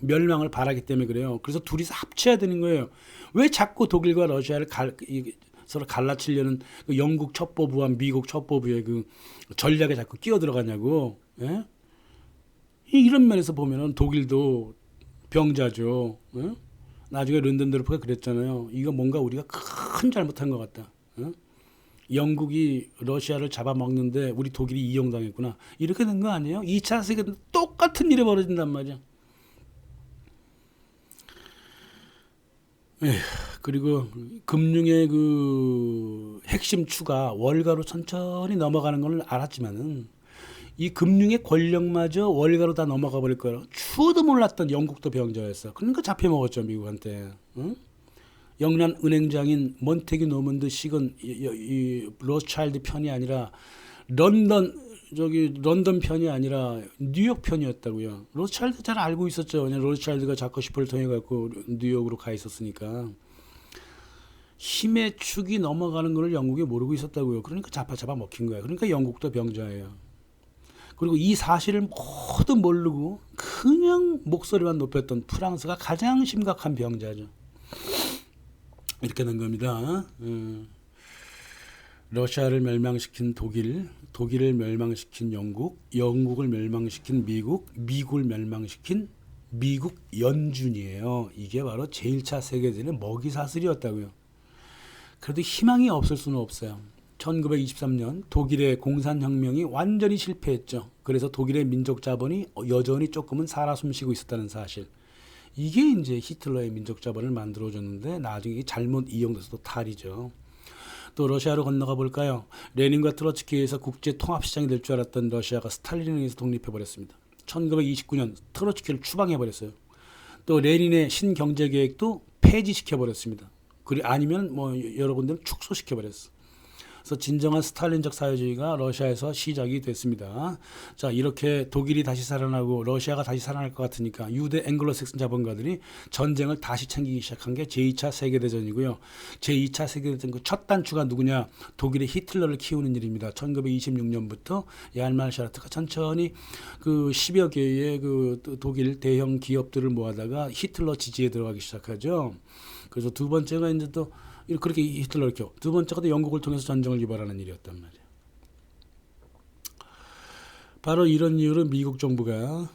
S1: 멸망을 바라기 때문에 그래요. 그래서 둘이서 합쳐야 되는 거예요. 왜 자꾸 독일과 러시아를 서로 갈라치려는 그 영국 첩보부와 미국 첩보부의 그 전략에 자꾸 끼어 들어가냐고. 예? 이런 면에서 보면은 독일도 병자죠. 예? 나중에 런던드로프가 그랬잖아요. 이거 뭔가 우리가 큰 잘못한 것 같다. 영국이 러시아를 잡아먹는데 우리 독일이 이용당했구나. 이렇게 된 거 아니에요? 2차 세계도 똑같은 일이 벌어진단 말이야. 그리고 금융의 그 핵심 추가 월가로 천천히 넘어가는 걸 알았지만은 이 금융의 권력마저 월가로 다 넘어가 버릴 거라 추도 몰랐던 영국도 병자였어. 그러니까 잡혀 먹었죠 미국한테. 응? 영란 은행장인 몬테규 노먼드 식은 이 로스차일드 편이 아니라 런던 편이 아니라 뉴욕 편이었다고요. 로스차일드 잘 알고 있었죠. 왜냐 로스차일드가 자커시프를 통해 갖고 뉴욕으로 가 있었으니까. 힘의 축이 넘어가는 걸 영국이 모르고 있었다고요. 그러니까 잡아 먹힌 거야. 그러니까 영국도 병자예요. 그리고 이 사실을 모두 모르고 그냥 목소리만 높였던 프랑스가 가장 심각한 병자죠. 이렇게 된 겁니다. 러시아를 멸망시킨 독일, 독일을 멸망시킨 영국, 영국을 멸망시킨 미국, 미국을 멸망시킨 미국 연준이에요. 이게 바로 제1차 세계대전의 먹이사슬이었다고요. 그래도 희망이 없을 수는 없어요. 1923년 독일의 공산혁명이 완전히 실패했죠. 그래서 독일의 민족 자본이 여전히 조금은 살아 숨쉬고 있었다는 사실. 이게 이제 히틀러의 민족 자본을 만들어줬는데 나중에 잘못 이용돼서 또 탈이죠. 또 러시아로 건너가 볼까요? 레닌과 트로츠키에서 국제 통합시장이 될 줄 알았던 러시아가 스탈린에 의해서 독립해버렸습니다. 1929년 트로츠키를 추방해버렸어요. 또 레닌의 신경제계획도 폐지시켜버렸습니다. 아니면 뭐 여러 군데는 축소시켜버렸어. 그래서 진정한 스탈린적 사회주의가 러시아에서 시작이 됐습니다. 자, 이렇게 독일이 다시 살아나고 러시아가 다시 살아날 것 같으니까 유대 앵글로색슨 자본가들이 전쟁을 다시 챙기기 시작한 게 제2차 세계대전이고요. 제2차 세계대전 그 첫 단추가 누구냐? 독일의 히틀러를 키우는 일입니다. 1926년부터 야알말샤르트가 천천히 그 10여 개의 그 독일 대형 기업들을 모아다가 히틀러 지지에 들어가기 시작하죠. 그래서 두 번째가 이제 또 그렇게 히틀러를 켜. 두 번째가 또 영국을 통해서 전쟁을 유발하는 일이었단 말이에요. 바로 이런 이유로 미국 정부가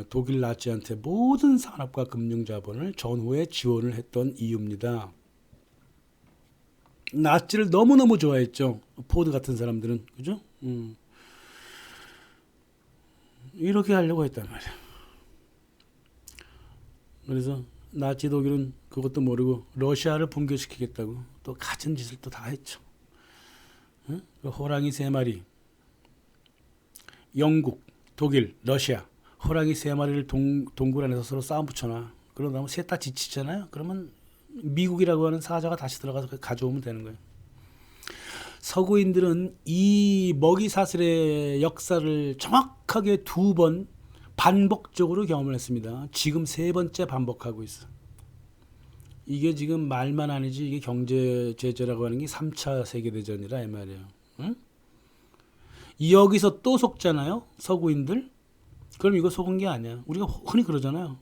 S1: 독일 나치한테 모든 산업과 금융 자본을 전후에 지원을 했던 이유입니다. 나치를 너무너무 좋아했죠. 포드 같은 사람들은. 그죠? 이렇게 하려고 했단 말이에요. 그래서 나치 독일은 그것도 모르고 러시아를 붕괴시키겠다고 또 같은 짓을 또 다 했죠. 그 호랑이 세 마리, 영국, 독일, 러시아, 호랑이 세 마리를 동굴 안에서 서로 싸움 붙여놔. 그러다 셋 다 지치잖아요. 그러면 미국이라고 하는 사자가 다시 들어가서 가져오면 되는 거예요. 서구인들은 이 먹이사슬의 역사를 정확하게 2번 반복적으로 경험을 했습니다. 지금 3번째 반복하고 있어. 이게 지금 말만 아니지 이게 경제 제재라고 하는 게 3차 세계대전이라 이 말이에요. 응? 여기서 또 속잖아요. 서구인들. 그럼 이거 속은 게 아니야. 우리가 흔히 그러잖아요.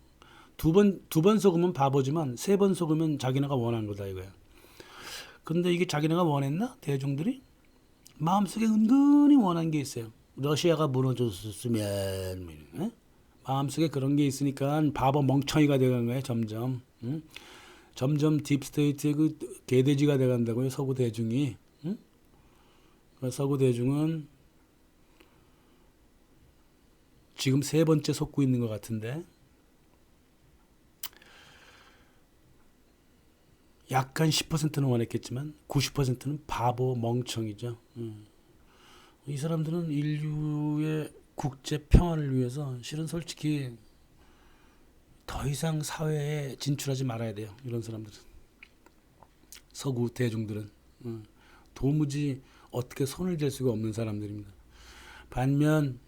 S1: 두 번 속으면 바보지만 3번 속으면 자기네가 원한 거다 이거야. 근데 이게 자기네가 원했나? 대중들이? 마음속에 은근히 원한 게 있어요. 러시아가 무너졌으면 뭐 이런, 예? 마음속에 그런 게 있으니까 바보 멍청이가 돼간 거예요. 점점. 응? 점점 딥스테이트의 그 개돼지가 돼간다고요. 서구 대중이. 응? 서구 대중은 지금 세 번째 속고 있는 것 같은데 약간 10%는 원했겠지만 90%는 바보 멍청이죠. 이 사람들은 인류의 국제 평화를 위해서 실은 솔직히 더 이상 사회에 진출하지 말아야 돼요. 이런 사람들은. 서구 대중들은. 도무지 어떻게 손을 댈 수가 없는 사람들입니다. 반면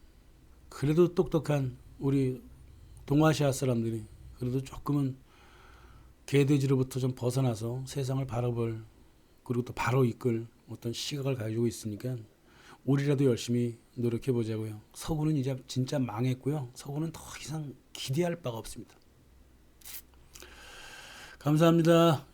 S1: 그래도 똑똑한 우리 동아시아 사람들이 그래도 조금은 개돼지로부터 좀 벗어나서 세상을 바라볼 그리고 또 바로 이끌 어떤 시각을 가지고 있으니까 우리라도 열심히 노력해 보자고요. 서구는 이제 진짜 망했고요. 서구는 더 이상 기대할 바가 없습니다. 감사합니다.